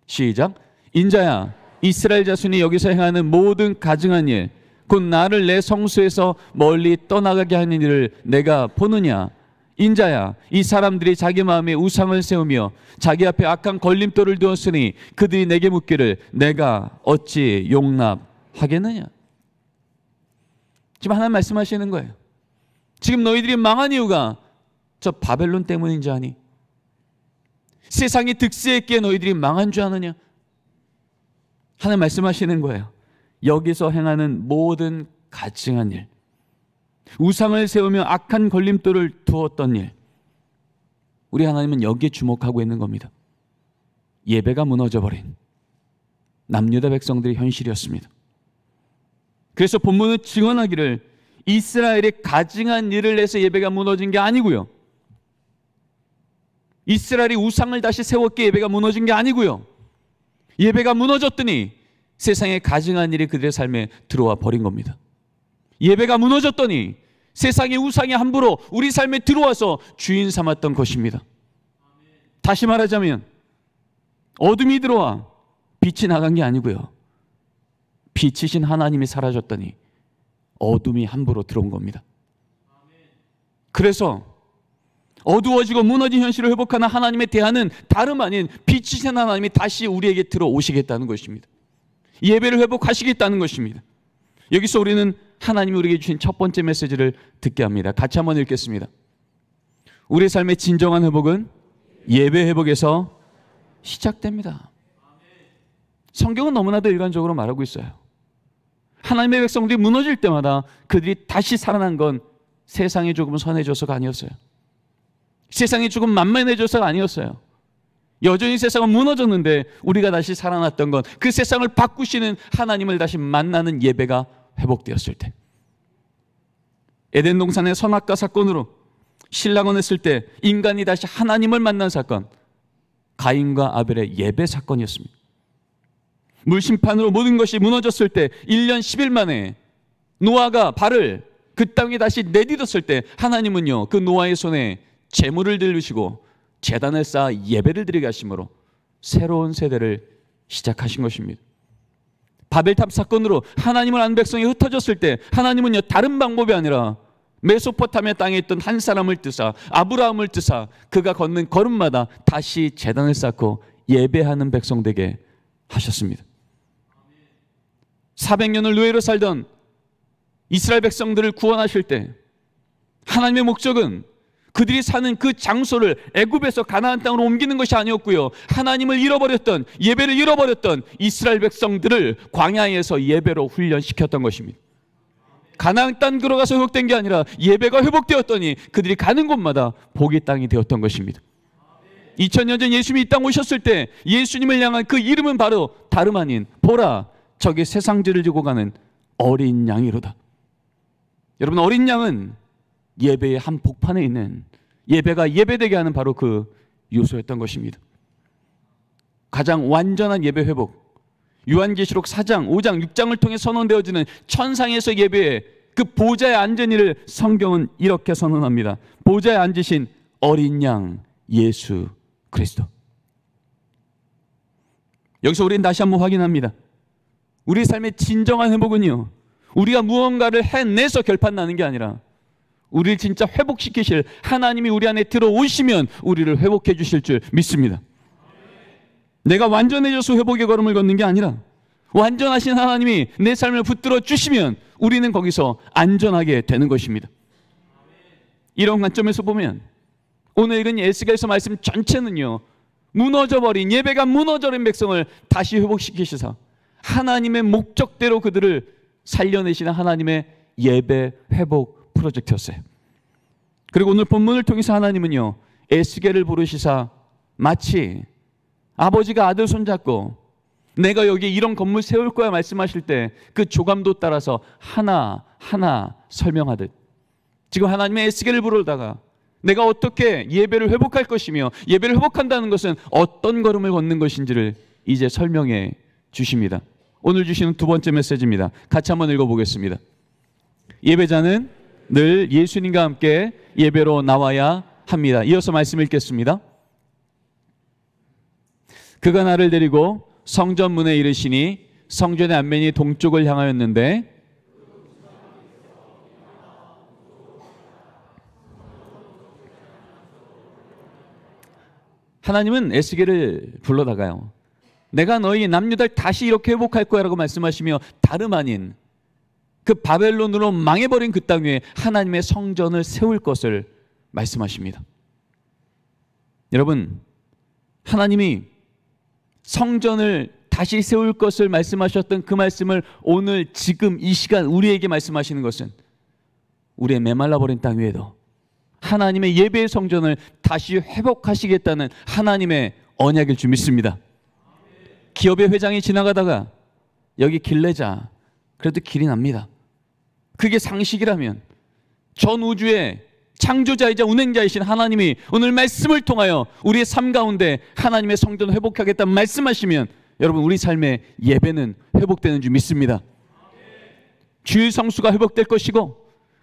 시작. 인자야, 이스라엘 자손이 여기서 행하는 모든 가증한 일, 곧 나를 내 성소에서 멀리 떠나가게 하는 일을 내가 보느냐. 인자야, 이 사람들이 자기 마음에 우상을 세우며 자기 앞에 악한 걸림돌을 두었으니 그들이 내게 묻기를 내가 어찌 용납하겠느냐. 지금 하나님 말씀하시는 거예요. 지금 너희들이 망한 이유가 저 바벨론 때문인지 아니? 세상이 득세했기에 너희들이 망한 줄 아느냐? 하나님 말씀하시는 거예요. 여기서 행하는 모든 가증한 일, 우상을 세우며 악한 걸림돌을 두었던 일, 우리 하나님은 여기에 주목하고 있는 겁니다. 예배가 무너져버린, 남유다 백성들의 현실이었습니다. 그래서 본문은 증언하기를 이스라엘이 가증한 일을 해서 예배가 무너진 게 아니고요, 이스라엘이 우상을 다시 세웠기에 예배가 무너진 게 아니고요, 예배가 무너졌더니 세상에 가증한 일이 그들의 삶에 들어와 버린 겁니다. 예배가 무너졌더니 세상의 우상이 함부로 우리 삶에 들어와서 주인 삼았던 것입니다. 다시 말하자면 어둠이 들어와 빛이 나간 게 아니고요, 빛이신 하나님이 사라졌더니 어둠이 함부로 들어온 겁니다. 그래서 어두워지고 무너진 현실을 회복하는 하나님의 대안은 다름 아닌 빛이신 하나님이 다시 우리에게 들어오시겠다는 것입니다. 예배를 회복하시겠다는 것입니다. 여기서 우리는 하나님이 우리에게 주신 첫 번째 메시지를 듣게 합니다. 같이 한번 읽겠습니다. 우리 삶의 진정한 회복은 예배 회복에서 시작됩니다. 성경은 너무나도 일관적으로 말하고 있어요. 하나님의 백성들이 무너질 때마다 그들이 다시 살아난 건 세상이 조금 선해져서가 아니었어요. 세상이 조금 만만해져서가 아니었어요. 여전히 세상은 무너졌는데 우리가 다시 살아났던 건 그 세상을 바꾸시는 하나님을 다시 만나는 예배가 회복되었을 때. 에덴 동산의 선악과 사건으로 신랑원했을 때 인간이 다시 하나님을 만난 사건, 가인과 아벨의 예배 사건이었습니다. 물심판으로 모든 것이 무너졌을 때 1년 10일 만에 노아가 발을 그 땅에 다시 내딛었을 때 하나님은요, 그 노아의 손에 제물을 들으시고 제단을 쌓아 예배를 드리게 하심으로 새로운 세대를 시작하신 것입니다. 바벨탑 사건으로 하나님을 아는 백성이 흩어졌을 때 하나님은요, 다른 방법이 아니라 메소포타미아 땅에 있던 한 사람을 뜨사, 아브라함을 뜨사 그가 걷는 걸음마다 다시 제단을 쌓고 예배하는 백성 되게 하셨습니다. 400년을 노예로 살던 이스라엘 백성들을 구원하실 때 하나님의 목적은 그들이 사는 그 장소를 애굽에서 가나안 땅으로 옮기는 것이 아니었고요, 하나님을 잃어버렸던, 예배를 잃어버렸던 이스라엘 백성들을 광야에서 예배로 훈련시켰던 것입니다. 가나안 땅 들어가서 회복된 게 아니라 예배가 회복되었더니 그들이 가는 곳마다 복의 땅이 되었던 것입니다. 2000년 전 예수님이 이 땅 오셨을 때 예수님을 향한 그 이름은 바로 다름 아닌 보라, 저기 세상죄를 지고 가는 어린 양이로다. 여러분, 어린 양은 예배의 한 복판에 있는, 예배가 예배되게 하는 바로 그 요소였던 것입니다. 가장 완전한 예배 회복, 요한계시록 4장, 5장, 6장을 통해 선언되어지는 천상에서 예배의 그 보좌에 앉은 이를 성경은 이렇게 선언합니다. 보좌에 앉으신 어린 양 예수 그리스도. 여기서 우리는 다시 한번 확인합니다. 우리 삶의 진정한 회복은요, 우리가 무언가를 해내서 결판나는 게 아니라 우리를 진짜 회복시키실 하나님이 우리 안에 들어오시면 우리를 회복해 주실 줄 믿습니다. 내가 완전해져서 회복의 걸음을 걷는 게 아니라 완전하신 하나님이 내 삶을 붙들어 주시면 우리는 거기서 안전하게 되는 것입니다. 이런 관점에서 보면 오늘 읽은 에스겔서 말씀 전체는요, 무너져버린, 예배가 무너져버린 백성을 다시 회복시키시사 하나님의 목적대로 그들을 살려내시는 하나님의 예배 회복 프로젝트였어요. 그리고 오늘 본문을 통해서 하나님은요, 에스겔을 부르시사 마치 아버지가 아들 손잡고 내가 여기 이런 건물 세울 거야 말씀하실 때 그 조감도 따라서 하나하나 설명하듯 지금 하나님의 에스겔을 부르다가 내가 어떻게 예배를 회복할 것이며 예배를 회복한다는 것은 어떤 걸음을 걷는 것인지를 이제 설명해 주십니다. 오늘 주시는 두 번째 메시지입니다. 같이 한번 읽어보겠습니다. 예배자는 늘 예수님과 함께 예배로 나와야 합니다. 이어서 말씀 읽겠습니다. 그가 나를 데리고 성전 문에 이르시니 성전의 앞면이 동쪽을 향하였는데 하나님은 에스겔을 불러다가요, 내가 너희 남유다를 다시 이렇게 회복할 거야 라고 말씀하시며 다름 아닌 그 바벨론으로 망해버린 그 땅 위에 하나님의 성전을 세울 것을 말씀하십니다. 여러분, 하나님이 성전을 다시 세울 것을 말씀하셨던 그 말씀을 오늘 지금 이 시간 우리에게 말씀하시는 것은 우리의 메말라버린 땅 위에도 하나님의 예배의 성전을 다시 회복하시겠다는 하나님의 언약일 줄 믿습니다. 기업의 회장이 지나가다가 여기 길 내자. 그래도 길이 납니다. 그게 상식이라면 전 우주의 창조자이자 운행자이신 하나님이 오늘 말씀을 통하여 우리의 삶 가운데 하나님의 성전을 회복하겠다는 말씀하시면 여러분 우리 삶의 예배는 회복되는 줄 믿습니다. 주일 성수가 회복될 것이고,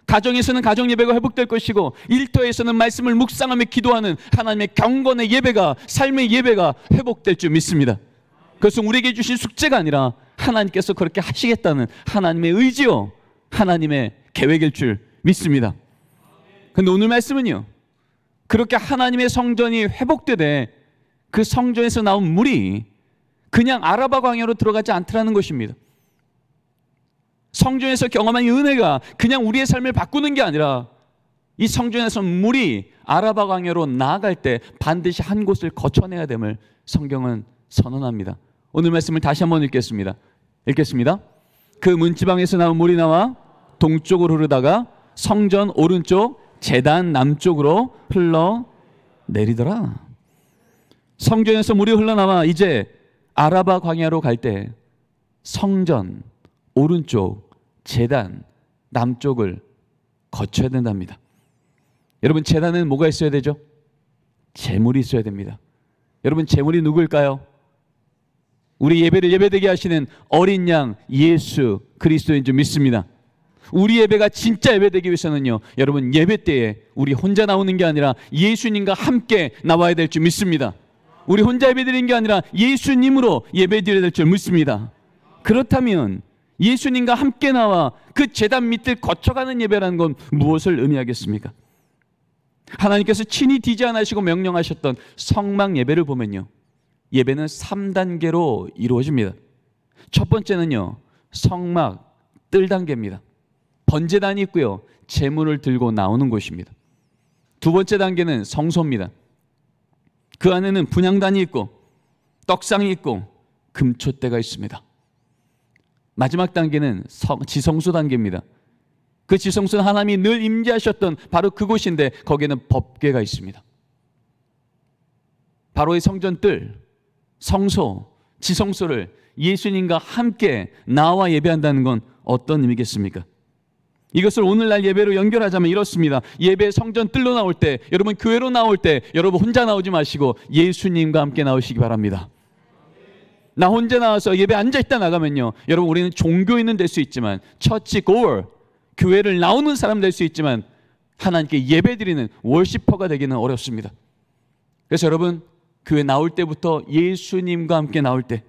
가정에서는 가정 예배가 회복될 것이고, 일터에서는 말씀을 묵상하며 기도하는 하나님의 경건의 예배가, 삶의 예배가 회복될 줄 믿습니다. 그것은 우리에게 주신 숙제가 아니라 하나님께서 그렇게 하시겠다는 하나님의 의지요, 하나님의 계획일 줄 믿습니다. 그런데 오늘 말씀은요, 그렇게 하나님의 성전이 회복되되 그 성전에서 나온 물이 그냥 아라바 광야로 들어가지 않더라는 것입니다. 성전에서 경험한 이 은혜가 그냥 우리의 삶을 바꾸는 게 아니라 이 성전에서 물이 아라바 광야로 나아갈 때 반드시 한 곳을 거쳐내야 됨을 성경은 선언합니다. 오늘 말씀을 다시 한번 읽겠습니다. 그 문지방에서 나온 물이 나와 동쪽으로 흐르다가 성전 오른쪽 제단 남쪽으로 흘러내리더라. 성전에서 물이 흘러나와 이제 아라바 광야로 갈 때 성전 오른쪽 제단 남쪽을 거쳐야 된답니다. 여러분, 제단에는 뭐가 있어야 되죠? 제물이 있어야 됩니다. 여러분, 제물이 누구일까요? 우리 예배를 예배되게 하시는 어린 양 예수 그리스도인 줄 믿습니다. 우리 예배가 진짜 예배되기 위해서는요, 여러분, 예배 때에 우리 혼자 나오는 게 아니라 예수님과 함께 나와야 될 줄 믿습니다. 우리 혼자 예배드리는 게 아니라 예수님으로 예배드려야 될 줄 믿습니다. 그렇다면 예수님과 함께 나와 그 제단 밑을 거쳐가는 예배라는 건 무엇을 의미하겠습니까? 하나님께서 친히 디자인하시고 명령하셨던 성막 예배를 보면요, 예배는 3단계로 이루어집니다. 첫 번째는요, 성막 뜰 단계입니다. 번제단이 있고요, 제물을 들고 나오는 곳입니다. 두 번째 단계는 성소입니다. 그 안에는 분향단이 있고 떡상이 있고 금촛대가 있습니다. 마지막 단계는 지성소 단계입니다. 그 지성소는 하나님이 늘 임재하셨던 바로 그곳인데 거기에는 법궤가 있습니다. 바로 이 성전뜰, 성소, 지성소를 예수님과 함께 나와 예배한다는 건 어떤 의미겠습니까? 이것을 오늘날 예배로 연결하자면 이렇습니다. 예배 성전 뜰로 나올 때, 여러분 교회로 나올 때 여러분 혼자 나오지 마시고 예수님과 함께 나오시기 바랍니다. 나 혼자 나와서 예배 앉아있다 나가면요, 여러분 우리는 종교인은 될 수 있지만, 처치 고어, 교회를 나오는 사람 될 수 있지만 하나님께 예배드리는 월시퍼가 되기는 어렵습니다. 그래서 여러분, 교회 나올 때부터 예수님과 함께 나올 때,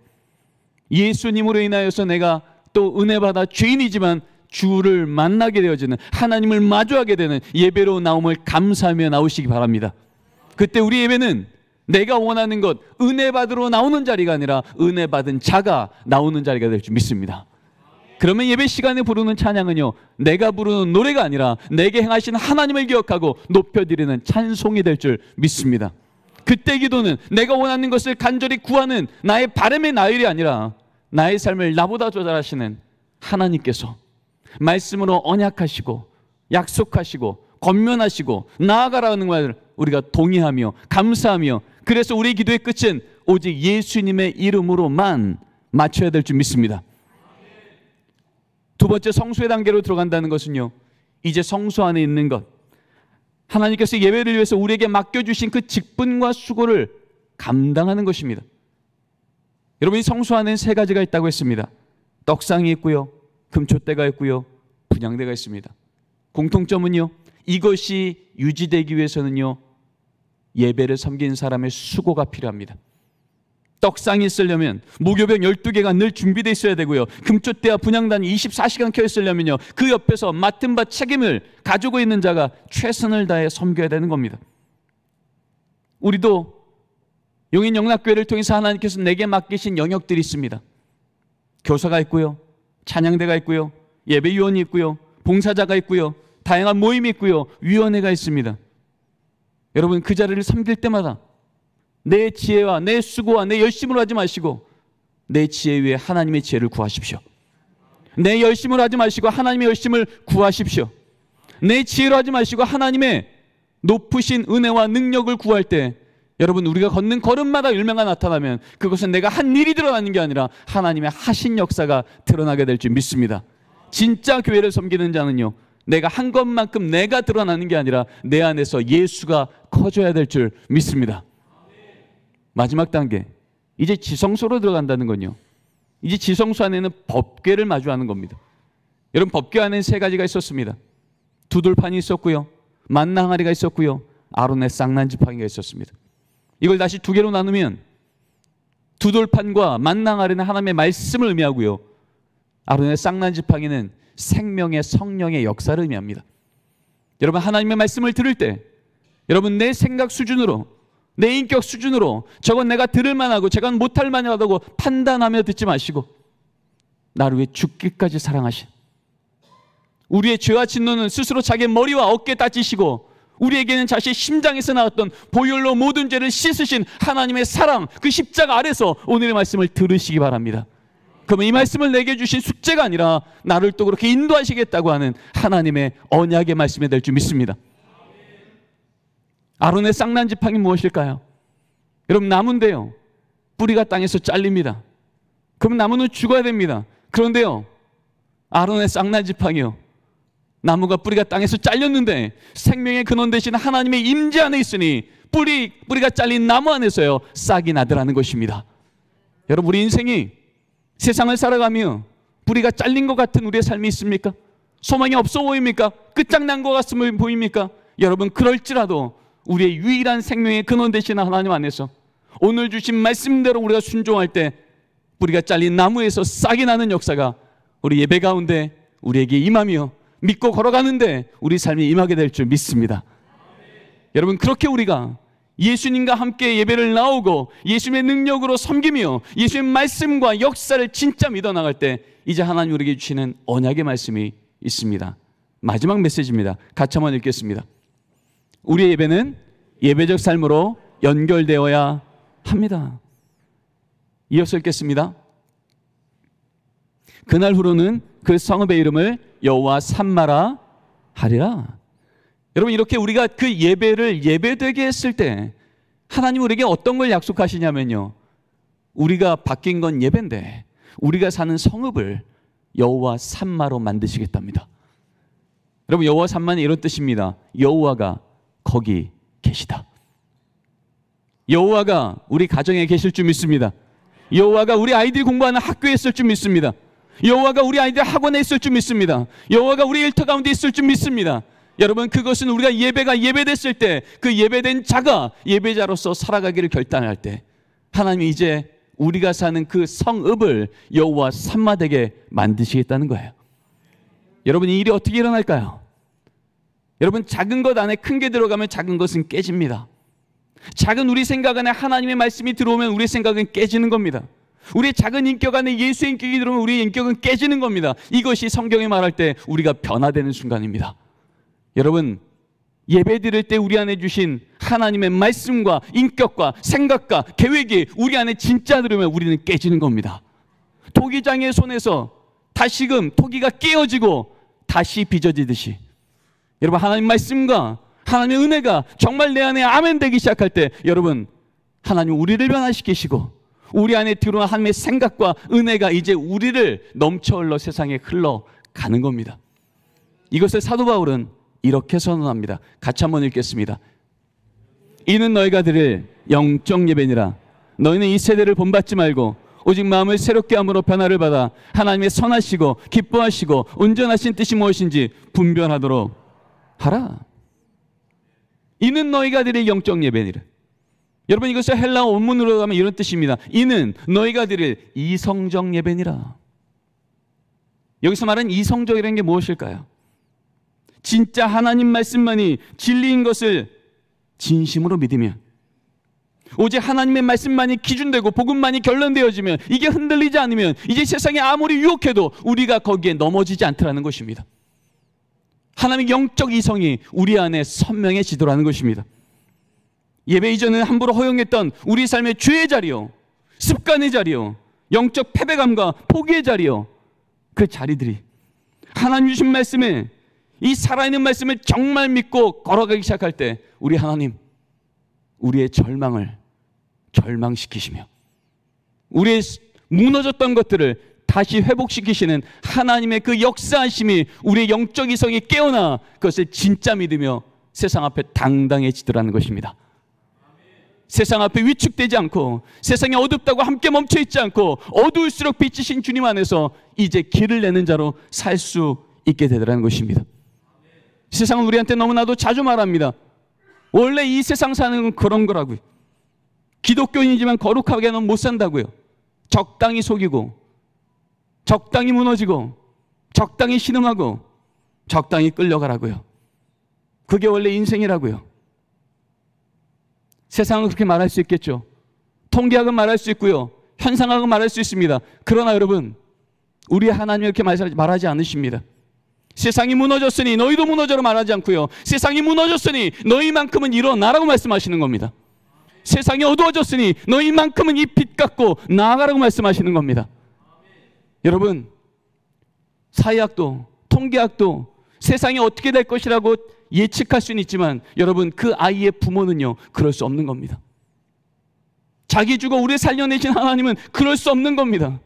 예수님으로 인하여서 내가 또 은혜받아 죄인이지만 주를 만나게 되어지는, 하나님을 마주하게 되는 예배로 나옴을 감사하며 나오시기 바랍니다. 그때 우리 예배는 내가 원하는 것, 은혜 받으러 나오는 자리가 아니라 은혜 받은 자가 나오는 자리가 될 줄 믿습니다. 그러면 예배 시간에 부르는 찬양은요, 내가 부르는 노래가 아니라 내게 행하신 하나님을 기억하고 높여드리는 찬송이 될 줄 믿습니다. 그때 기도는 내가 원하는 것을 간절히 구하는 나의 바람의 나열이 아니라 나의 삶을 나보다 조절하시는 하나님께서 말씀으로 언약하시고 약속하시고 권면하시고 나아가라는 것을 우리가 동의하며 감사하며, 그래서 우리의 기도의 끝은 오직 예수님의 이름으로만 맞춰야 될 줄 믿습니다. 두 번째, 성소의 단계로 들어간다는 것은요, 이제 성소 안에 있는 것, 하나님께서 예배를 위해서 우리에게 맡겨주신 그 직분과 수고를 감당하는 것입니다. 여러분, 이 성소 안에는 세 가지가 있다고 했습니다. 떡상이 있고요, 금촛대가 있고요, 분향대가 있습니다. 공통점은요, 이것이 유지되기 위해서는요, 예배를 섬기는 사람의 수고가 필요합니다. 떡상이 있으려면 무교병 12개가 늘 준비되어 있어야 되고요, 금촛대와 분향단이 24시간 켜 있으려면요, 그 옆에서 맡은 바 책임을 가지고 있는 자가 최선을 다해 섬겨야 되는 겁니다. 우리도 용인영락교회를 통해서 하나님께서 내게 맡기신 영역들이 있습니다. 교사가 있고요, 찬양대가 있고요, 예배위원이 있고요, 봉사자가 있고요, 다양한 모임이 있고요, 위원회가 있습니다. 여러분, 그 자리를 섬길 때마다 내 지혜와 내 수고와 내 열심으로 하지 마시고 내 지혜 위에 하나님의 지혜를 구하십시오. 내 열심으로 하지 마시고 하나님의 열심을 구하십시오. 내 지혜로 하지 마시고 하나님의 높으신 은혜와 능력을 구할 때 여러분, 우리가 걷는 걸음마다 열매가 나타나면 그것은 내가 한 일이 드러나는 게 아니라 하나님의 하신 역사가 드러나게 될 줄 믿습니다. 진짜 교회를 섬기는 자는요, 내가 한 것만큼 내가 드러나는 게 아니라 내 안에서 예수가 커져야 될 줄 믿습니다. 마지막 단계, 이제 지성소로 들어간다는 건요, 이제 지성소 안에는 법궤를 마주하는 겁니다. 여러분, 법궤 안에는 세 가지가 있었습니다. 두 돌판이 있었고요, 만나 항아리가 있었고요, 아론의 쌍난 지팡이가 있었습니다. 이걸 다시 두 개로 나누면 두 돌판과 만나 항아리는 하나님의 말씀을 의미하고요, 아론의 쌍난 지팡이는 생명의 성령의 역사를 의미합니다. 여러분, 하나님의 말씀을 들을 때 여러분 내 생각 수준으로, 내 인격 수준으로 저건 내가 들을 만하고 저건 못할 만하다고 판단하며 듣지 마시고, 나를 위해 죽기까지 사랑하신, 우리의 죄와 진노는 스스로 자기의 머리와 어깨에 따지시고 우리에게는 자신의 심장에서 나왔던 보혈로 모든 죄를 씻으신 하나님의 사랑, 그 십자가 아래서 오늘의 말씀을 들으시기 바랍니다. 그러면 이 말씀을 내게 주신 숙제가 아니라 나를 또 그렇게 인도하시겠다고 하는 하나님의 언약의 말씀이 될 줄 믿습니다. 아론의 쌍난 지팡이 무엇일까요? 여러분, 나무인데요, 뿌리가 땅에서 잘립니다. 그럼 나무는 죽어야 됩니다. 그런데요, 아론의 쌍난 지팡이요, 나무가 뿌리가 땅에서 잘렸는데 생명의 근원 되신 하나님의 임재 안에 있으니 뿌리가 잘린 나무 안에서요 싹이 나더라는 것입니다. 여러분, 우리 인생이 세상을 살아가며 뿌리가 잘린 것 같은 우리의 삶이 있습니까? 소망이 없어 보입니까? 끝장난 것 같으면 보입니까? 여러분, 그럴지라도 우리의 유일한 생명의 근원 되시는 하나님 안에서 오늘 주신 말씀대로 우리가 순종할 때 뿌리가 잘린 나무에서 싹이 나는 역사가 우리 예배 가운데 우리에게 임하며 믿고 걸어가는데 우리 삶이 임하게 될 줄 믿습니다. 여러분, 그렇게 우리가 예수님과 함께 예배를 나오고 예수님의 능력으로 섬기며 예수님의 말씀과 역사를 진짜 믿어 나갈 때 이제 하나님 우리에게 주시는 언약의 말씀이 있습니다. 마지막 메시지입니다. 같이 한번 읽겠습니다. 우리의 예배는 예배적 삶으로 연결되어야 합니다. 이어서 읽겠습니다. 그날 후로는 그 성읍의 이름을 여호와 삼마라 하리라. 여러분, 이렇게 우리가 그 예배를 예배되게 했을 때 하나님 우리에게 어떤 걸 약속하시냐면요, 우리가 바뀐 건 예배인데 우리가 사는 성읍을 여호와 삼마로 만드시겠답니다. 여러분, 여호와 삼마는 이런 뜻입니다. 여호와가 거기 계시다. 여호와가 우리 가정에 계실 줄 믿습니다. 여호와가 우리 아이들이 공부하는 학교에 있을 줄 믿습니다. 여호와가 우리 아이들 학원에 있을 줄 믿습니다. 여호와가 우리 일터 가운데 있을 줄 믿습니다. 여러분, 그것은 우리가 예배가 예배됐을 때 그 예배된 자가 예배자로서 살아가기를 결단할 때 하나님이 이제 우리가 사는 그 성읍을 여호와 삼마되게 만드시겠다는 거예요. 여러분, 이 일이 어떻게 일어날까요? 여러분, 작은 것 안에 큰 게 들어가면 작은 것은 깨집니다. 작은 우리 생각 안에 하나님의 말씀이 들어오면 우리의 생각은 깨지는 겁니다. 우리의 작은 인격 안에 예수의 인격이 들어오면 우리의 인격은 깨지는 겁니다. 이것이 성경이 말할 때 우리가 변화되는 순간입니다. 여러분, 예배 드릴 때 우리 안에 주신 하나님의 말씀과 인격과 생각과 계획이 우리 안에 진짜 들으면 우리는 깨지는 겁니다. 토기장의 손에서 다시금 토기가 깨어지고 다시 빚어지듯이 여러분, 하나님 말씀과 하나님의 은혜가 정말 내 안에 아멘 되기 시작할 때 여러분, 하나님 우리를 변화시키시고 우리 안에 들어온 하나님의 생각과 은혜가 이제 우리를 넘쳐 흘러 세상에 흘러가는 겁니다. 이것을 사도 바울은 이렇게 선언합니다. 같이 한번 읽겠습니다. 이는 너희가 드릴 영적 예배니라. 너희는 이 세대를 본받지 말고 오직 마음을 새롭게 함으로 변화를 받아 하나님의 선하시고 기뻐하시고 온전하신 뜻이 무엇인지 분별하도록 하라. 이는 너희가 드릴 영적 예배니라. 여러분, 이것을 헬라어 원문으로 가면 이런 뜻입니다. 이는 너희가 드릴 이성적 예배니라. 여기서 말하는 이성적이라는 게 무엇일까요? 진짜 하나님 말씀만이 진리인 것을 진심으로 믿으면, 오직 하나님의 말씀만이 기준되고 복음만이 결론되어지면, 이게 흔들리지 않으면 이제 세상에 아무리 유혹해도 우리가 거기에 넘어지지 않더라는 것입니다. 하나님의 영적 이성이 우리 안에 선명해지더라는 것입니다. 예배 이전은 함부로 허용했던 우리 삶의 죄의 자리요, 습관의 자리요, 영적 패배감과 포기의 자리요, 그 자리들이 하나님 주신 말씀에 이 살아있는 말씀을 정말 믿고 걸어가기 시작할 때 우리 하나님, 우리의 절망을 절망시키시며 우리의 무너졌던 것들을 다시 회복시키시는 하나님의 그 역사하심이 우리의 영적 이성이 깨어나 그것을 진짜 믿으며 세상 앞에 당당해지더라는 것입니다. 세상 앞에 위축되지 않고 세상이 어둡다고 함께 멈춰있지 않고 어두울수록 빛이신 주님 안에서 이제 길을 내는 자로 살 수 있게 되더라는 것입니다. 세상은 우리한테 너무나도 자주 말합니다. 원래 이 세상 사는 건 그런 거라고요. 기독교인이지만 거룩하게는 못 산다고요. 적당히 속이고 적당히 무너지고 적당히 신음하고 적당히 끌려가라고요. 그게 원래 인생이라고요. 세상은 그렇게 말할 수 있겠죠. 통계학은 말할 수 있고요. 현상학은 말할 수 있습니다. 그러나 여러분, 우리 하나님이 이렇게 말하지 않으십니다. 세상이 무너졌으니 너희도 무너져라 말하지 않고요. 세상이 무너졌으니 너희만큼은 일어나라고 말씀하시는 겁니다. 세상이 어두워졌으니 너희만큼은 이 빛 갖고 나아가라고 말씀하시는 겁니다. 여러분, 사회학도 통계학도 세상이 어떻게 될 것이라고 예측할 수는 있지만 여러분, 그 아이의 부모는요 그럴 수 없는 겁니다. 자기 주고 우리 살려내신 하나님은 그럴 수 없는 겁니다.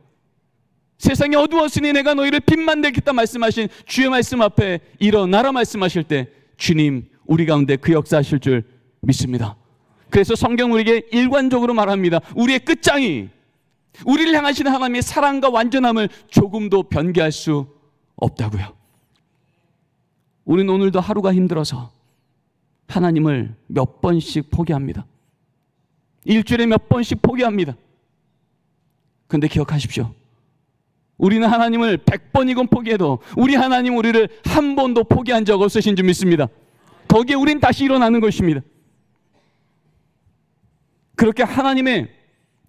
세상이 어두웠으니 내가 너희를 빛만 되겠다 말씀하신 주의 말씀 앞에 일어나라 말씀하실 때 주님 우리 가운데 그 역사하실 줄 믿습니다. 그래서 성경 우리에게 일관적으로 말합니다. 우리의 끝장이 우리를 향하시는 하나님의 사랑과 완전함을 조금도 변개할 수 없다고요. 우리는 오늘도 하루가 힘들어서 하나님을 몇 번씩 포기합니다. 일주일에 몇 번씩 포기합니다. 그런데 기억하십시오. 우리는 하나님을 100번이건 포기해도 우리 하나님 우리를 한 번도 포기한 적 없으신 줄 믿습니다. 거기에 우린 다시 일어나는 것입니다. 그렇게 하나님의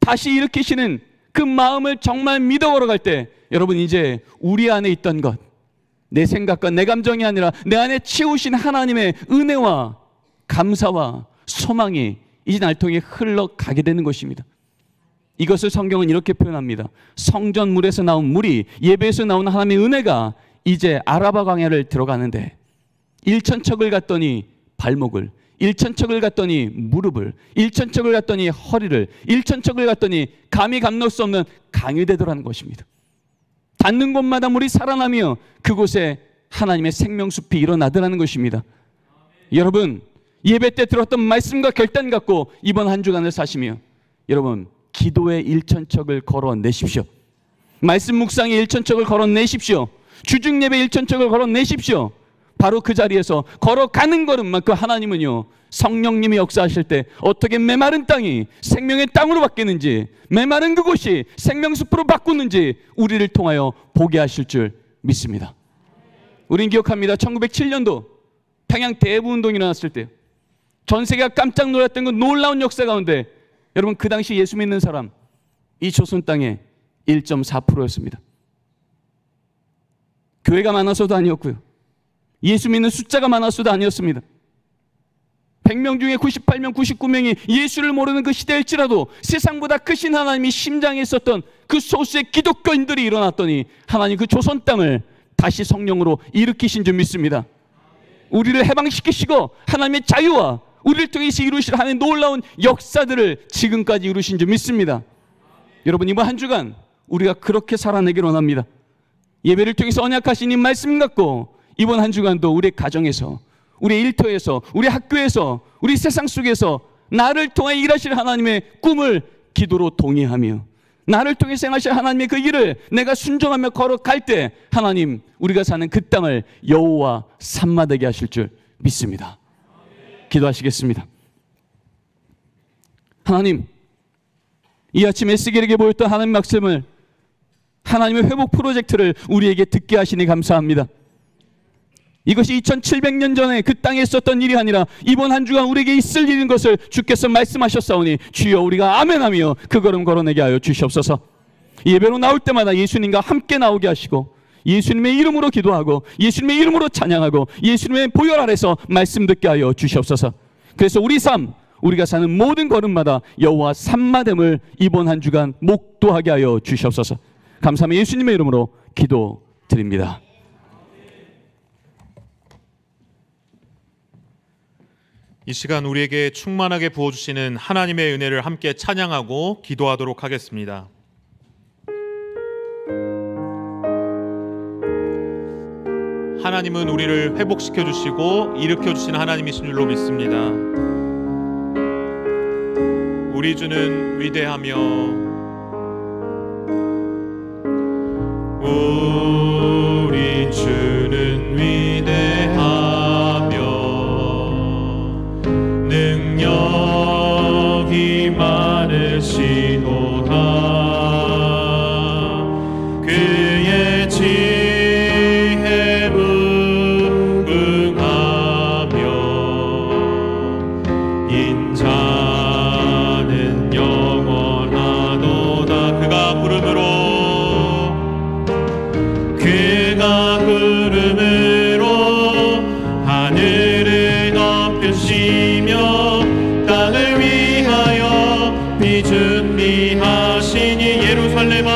다시 일으키시는 그 마음을 정말 믿어 걸어갈 때 여러분, 이제 우리 안에 있던 것, 내 생각과 내 감정이 아니라 내 안에 치우신 하나님의 은혜와 감사와 소망이 이제 날 통해 흘러가게 되는 것입니다. 이것을 성경은 이렇게 표현합니다. 성전물에서 나온 물이, 예배에서 나온 하나님의 은혜가 이제 아라바 광야를 들어가는데 1,000척을 갔더니 발목을, 1,000척을 갔더니 무릎을, 1,000척을 갔더니 허리를, 1,000척을 갔더니 감히 감놓을 수 없는 강이 되더라는 것입니다. 닿는 곳마다 물이 살아나며 그곳에 하나님의 생명숲이 일어나더라는 것입니다. 여러분, 예배 때 들었던 말씀과 결단 갖고 이번 한 주간을 사시며 여러분, 기도의 1,000척을 걸어내십시오. 말씀 묵상의 1,000척을 걸어내십시오. 주중 예배 1,000척을 걸어내십시오. 바로 그 자리에서 걸어가는 걸음만큼 하나님은요, 성령님이 역사하실 때 어떻게 메마른 땅이 생명의 땅으로 바뀌는지, 메마른 그곳이 생명숲으로 바꾸는지 우리를 통하여 보게 하실 줄 믿습니다. 우린 기억합니다. 1907년도 평양 대부운동이 일어났을 때 전 세계가 깜짝 놀랐던 그 놀라운 역사 가운데 여러분, 그 당시 예수 믿는 사람 이 조선 땅에 1.4%였습니다. 교회가 많아서도 아니었고요, 예수 믿는 숫자가 많아서도 아니었습니다. 100명 중에 98명, 99명이 예수를 모르는 그 시대일지라도 세상보다 크신 하나님이 심장에 있었던 그 소수의 기독교인들이 일어났더니 하나님 그 조선 땅을 다시 성령으로 일으키신 줄 믿습니다. 우리를 해방시키시고 하나님의 자유와 우리를 통해서 이루실 하나님의 놀라운 역사들을 지금까지 이루신 줄 믿습니다. 여러분, 이번 한 주간 우리가 그렇게 살아내기를 원합니다. 예배를 통해서 언약하신 이 말씀 갖고 이번 한 주간도 우리 가정에서, 우리 일터에서, 우리 학교에서, 우리 세상 속에서 나를 통해 일하실 하나님의 꿈을 기도로 동의하며 나를 통해 행하실 하나님의 그 일을 내가 순종하며 걸어갈 때 하나님, 우리가 사는 그 땅을 여호와 산마되게 하실 줄 믿습니다. 기도하시겠습니다. 하나님, 이 아침 에스겔에게 보였던 하나님의 말씀을, 하나님의 회복 프로젝트를 우리에게 듣게 하시니 감사합니다. 이것이 2700년 전에 그 땅에 있었던 일이 아니라 이번 한 주간 우리에게 있을 일인 것을 주께서 말씀하셨사오니 주여 우리가 아멘하며 그 걸음 걸어내게 하여 주시옵소서. 예배로 나올 때마다 예수님과 함께 나오게 하시고 예수님의 이름으로 기도하고 예수님의 이름으로 찬양하고 예수님의 보혈 아래서 말씀 듣게 하여 주시옵소서. 그래서 우리 삶, 우리가 사는 모든 걸음마다 여호와 산마됨을 이번 한 주간 목도하게 하여 주시옵소서. 감사하며 예수님의 이름으로 기도드립니다. 이 시간 우리에게 충만하게 부어주시는 하나님의 은혜를 함께 찬양하고 기도하도록 하겠습니다. 하나님은 우리를 회복시켜 주시고 일으켜 주시는 하나님이신 줄로 믿습니다. 우리 주는 위대하며 우리 주는 위대하며 능력이 많으시도다. 그의 지혜 무궁하며 인자는 영원하도다. 그가 구름으로 하늘을 덮으시며 땅을 위하여 비 준비하시니 예루살렘아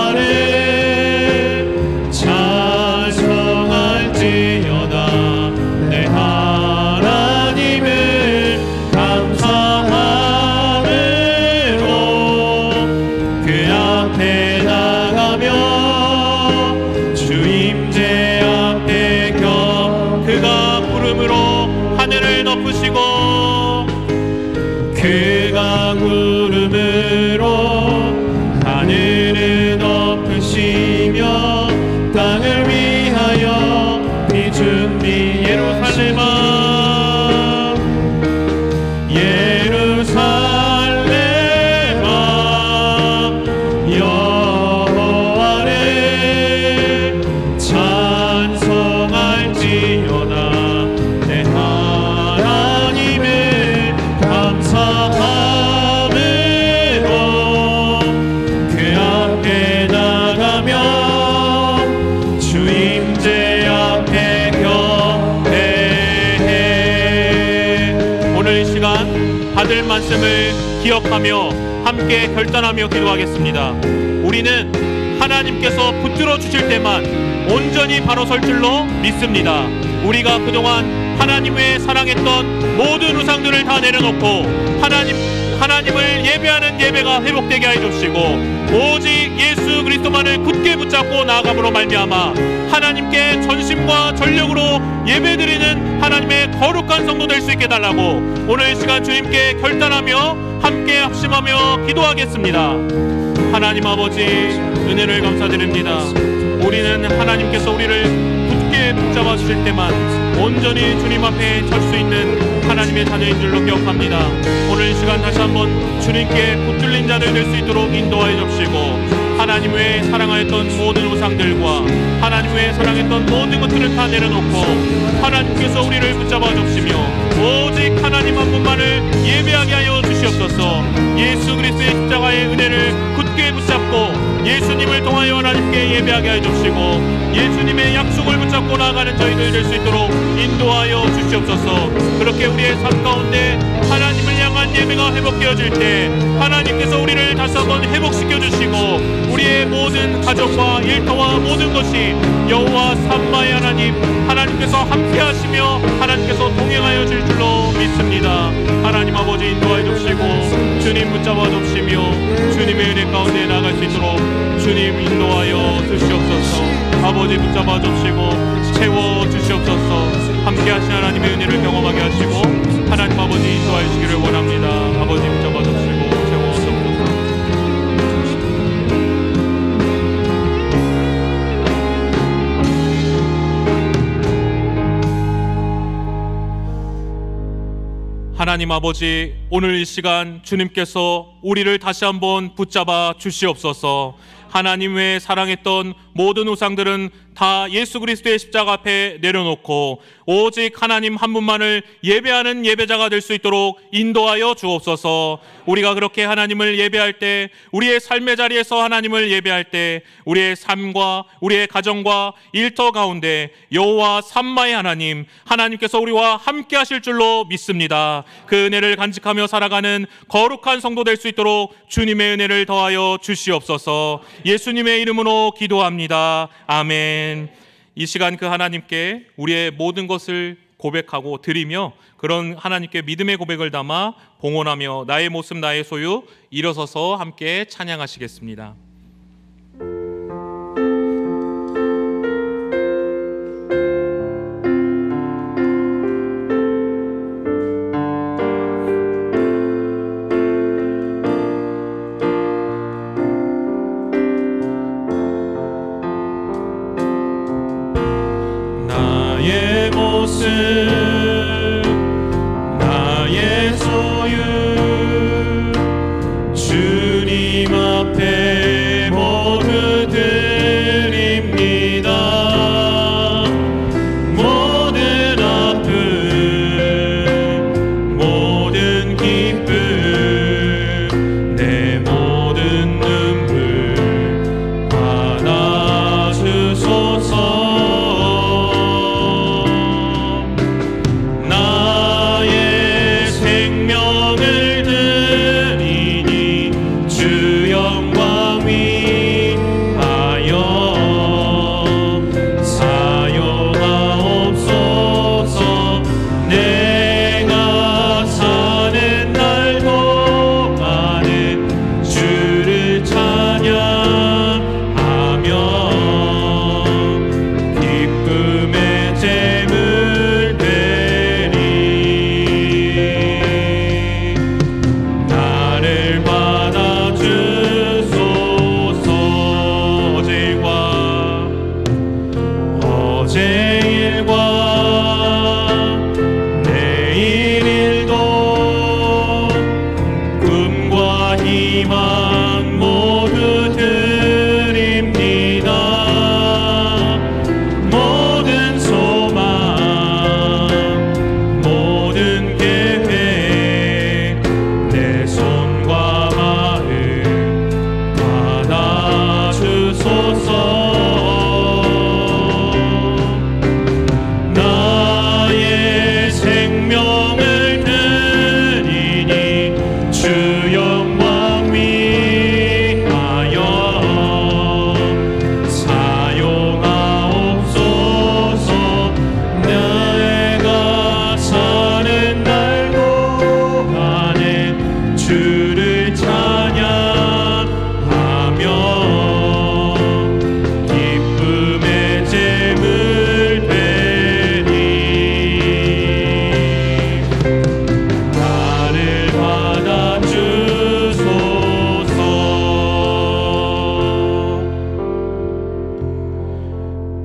여호와를 찬송할지어다. 내 하나님을 감사함으로 그 앞에 나가며 주임제 앞에 그가 구름으로 하늘을 덮으시고 그가 구름으로 하늘을 덮으시며 땅을 위하여 비 준비 예루살렘아 여호와를 찬송할지어다. 내 하나님을 감사함으로 그 앞에 나가며 주임제 앞에 경배해. 오늘 이 시간 받을 말씀을 기억하며 함께 결단하며 기도하겠습니다. 우리는 하나님께서 붙들어 주실 때만 온전히 바로 설 줄로 믿습니다. 우리가 그동안 하나님 외에 사랑했던 모든 우상들을 다 내려놓고 하나님을 예배하는 예배가 회복되게 하여 주시고 오직 예수 그리스도만을 굳게 붙잡고 나아감으로 말미암아 하나님께 전심과 전력으로 예배드리는 하나님의 거룩한 성도 될 수 있게 달라고 오늘 시간 주님께 결단하며 함께 합심하며 기도하겠습니다. 하나님 아버지 은혜를 감사드립니다. 우리는 하나님께서 우리를 굳게 붙잡아 주실 때만 온전히 주님 앞에 설 수 있는 하나님의 자녀인 줄로 기억합니다. 오늘 이 시간 다시 한번 주님께 붙들린 자들 될 수 있도록 인도하여 주시고 하나님 외에 사랑하였던 모든 우상들과 하나님 외에 사랑했던 모든 것들을 다 내려놓고 하나님께서 우리를 붙잡아 주시며 오직 하나님 한 분만을 예배하게 하여 주시옵소서. 예수 그리스도의 십자가의 은혜를 굳게 붙잡고 예수님을 통하여 하나님께 예배하게 하여 주시고 예수님의 약속을 붙잡고 나아가는 저희들 될 수 있도록 인도하여 주시옵소서. 그렇게 우리의 삶 가운데 하나님을 향한 예배가 회복되어질 때 하나님께서 우리를 다시 한번 회복시켜 주시고 우리의 모든 가정과 일터와 모든 것이 여호와 삼마의 하나님께서 함께하시며 하나님께서 동행하여 줄 줄로 믿습니다. 하나님 아버지 인도하여 주시고 주님 붙잡아 주시며 주님의 은혜 가운데 나아갈 수 있도록 주님 인도하여 주시옵소서. 아버지 붙잡아 주시고 채워 주시옵소서. 함께 하신 하나님의 은혜를 경험하게 하시고 하나님 아버지 인도하여 주시기를 원합니다. 아버지 붙잡아 주시고 채워 주옵소서. 하나님 아버지 오늘 이 시간 주님께서 우리를 다시 한번 붙잡아 주시옵소서. 하나님 외에 사랑했던 모든 우상들은 다 예수 그리스도의 십자가 앞에 내려놓고 오직 하나님 한 분만을 예배하는 예배자가 될 수 있도록 인도하여 주옵소서. 우리가 그렇게 하나님을 예배할 때, 우리의 삶의 자리에서 하나님을 예배할 때 우리의 삶과 우리의 가정과 일터 가운데 여호와 삼마의 하나님, 하나님께서 우리와 함께 하실 줄로 믿습니다. 그 은혜를 간직하며 살아가는 거룩한 성도 될 수 있도록 주님의 은혜를 더하여 주시옵소서. 예수님의 이름으로 기도합니다. 아멘. 이 시간 그 하나님께 우리의 모든 것을 고백하고 드리며 그런 하나님께 믿음의 고백을 담아 봉헌하며 나의 모습 나의 소유 일어서서 함께 찬양하시겠습니다. 나의 모습 나의 소유 주님 앞에 모두 드립니다. 모든 아픔 모든 기쁨 내 모든 눈물 받아주소서.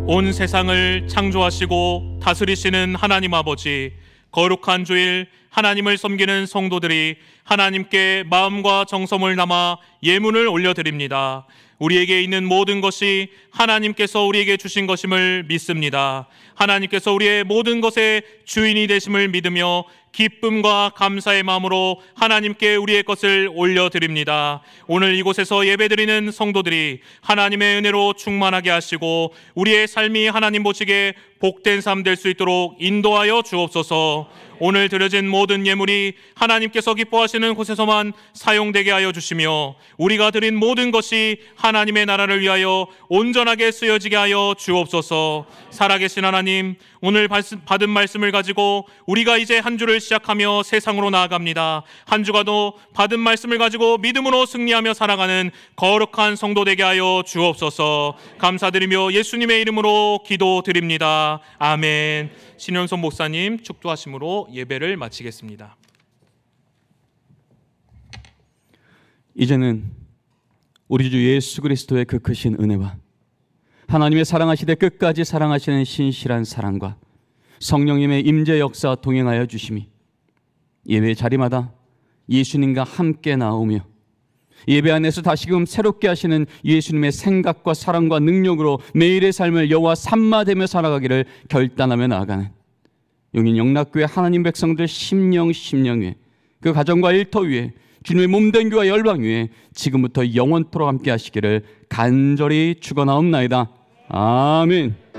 온 세상을 창조하시고 다스리시는 하나님 아버지, 거룩한 주일 하나님을 섬기는 성도들이 하나님께 마음과 정성을 담아 예문을 올려드립니다. 우리에게 있는 모든 것이 하나님께서 우리에게 주신 것임을 믿습니다. 하나님께서 우리의 모든 것의 주인이 되심을 믿으며 기쁨과 감사의 마음으로 하나님께 우리의 것을 올려드립니다. 오늘 이곳에서 예배드리는 성도들이 하나님의 은혜로 충만하게 하시고 우리의 삶이 하나님 보시기에 복된 삶 될 수 있도록 인도하여 주옵소서. 오늘 드려진 모든 예물이 하나님께서 기뻐하시는 곳에서만 사용되게 하여 주시며 우리가 드린 모든 것이 하나님의 나라를 위하여 온전하게 쓰여지게 하여 주옵소서. 살아계신 하나님, 오늘 받은 말씀을 가지고 우리가 이제 한 주를 시작하며 세상으로 나아갑니다. 한 주가도 받은 말씀을 가지고 믿음으로 승리하며 살아가는 거룩한 성도 되게 하여 주옵소서. 감사드리며 예수님의 이름으로 기도드립니다. 아멘. 신현선 목사님 축도하심으로 예배를 마치겠습니다. 이제는 우리 주 예수 그리스도의 그 크신 은혜와 하나님의 사랑하시되 끝까지 사랑하시는 신실한 사랑과 성령님의 임재 역사 동행하여 주심이 예배 자리마다 예수님과 함께 나오며 예배 안에서 다시금 새롭게 하시는 예수님의 생각과 사랑과 능력으로 매일의 삶을 여호와 삼마되며 살아가기를 결단하며 나아가는 용인 영락교회 하나님 백성들 심령 위에 그 가정과 일터 위에 주님의 몸된 교와 열방 위에 지금부터 영원토록 함께 하시기를 간절히 축원하옵나이다. 아멘.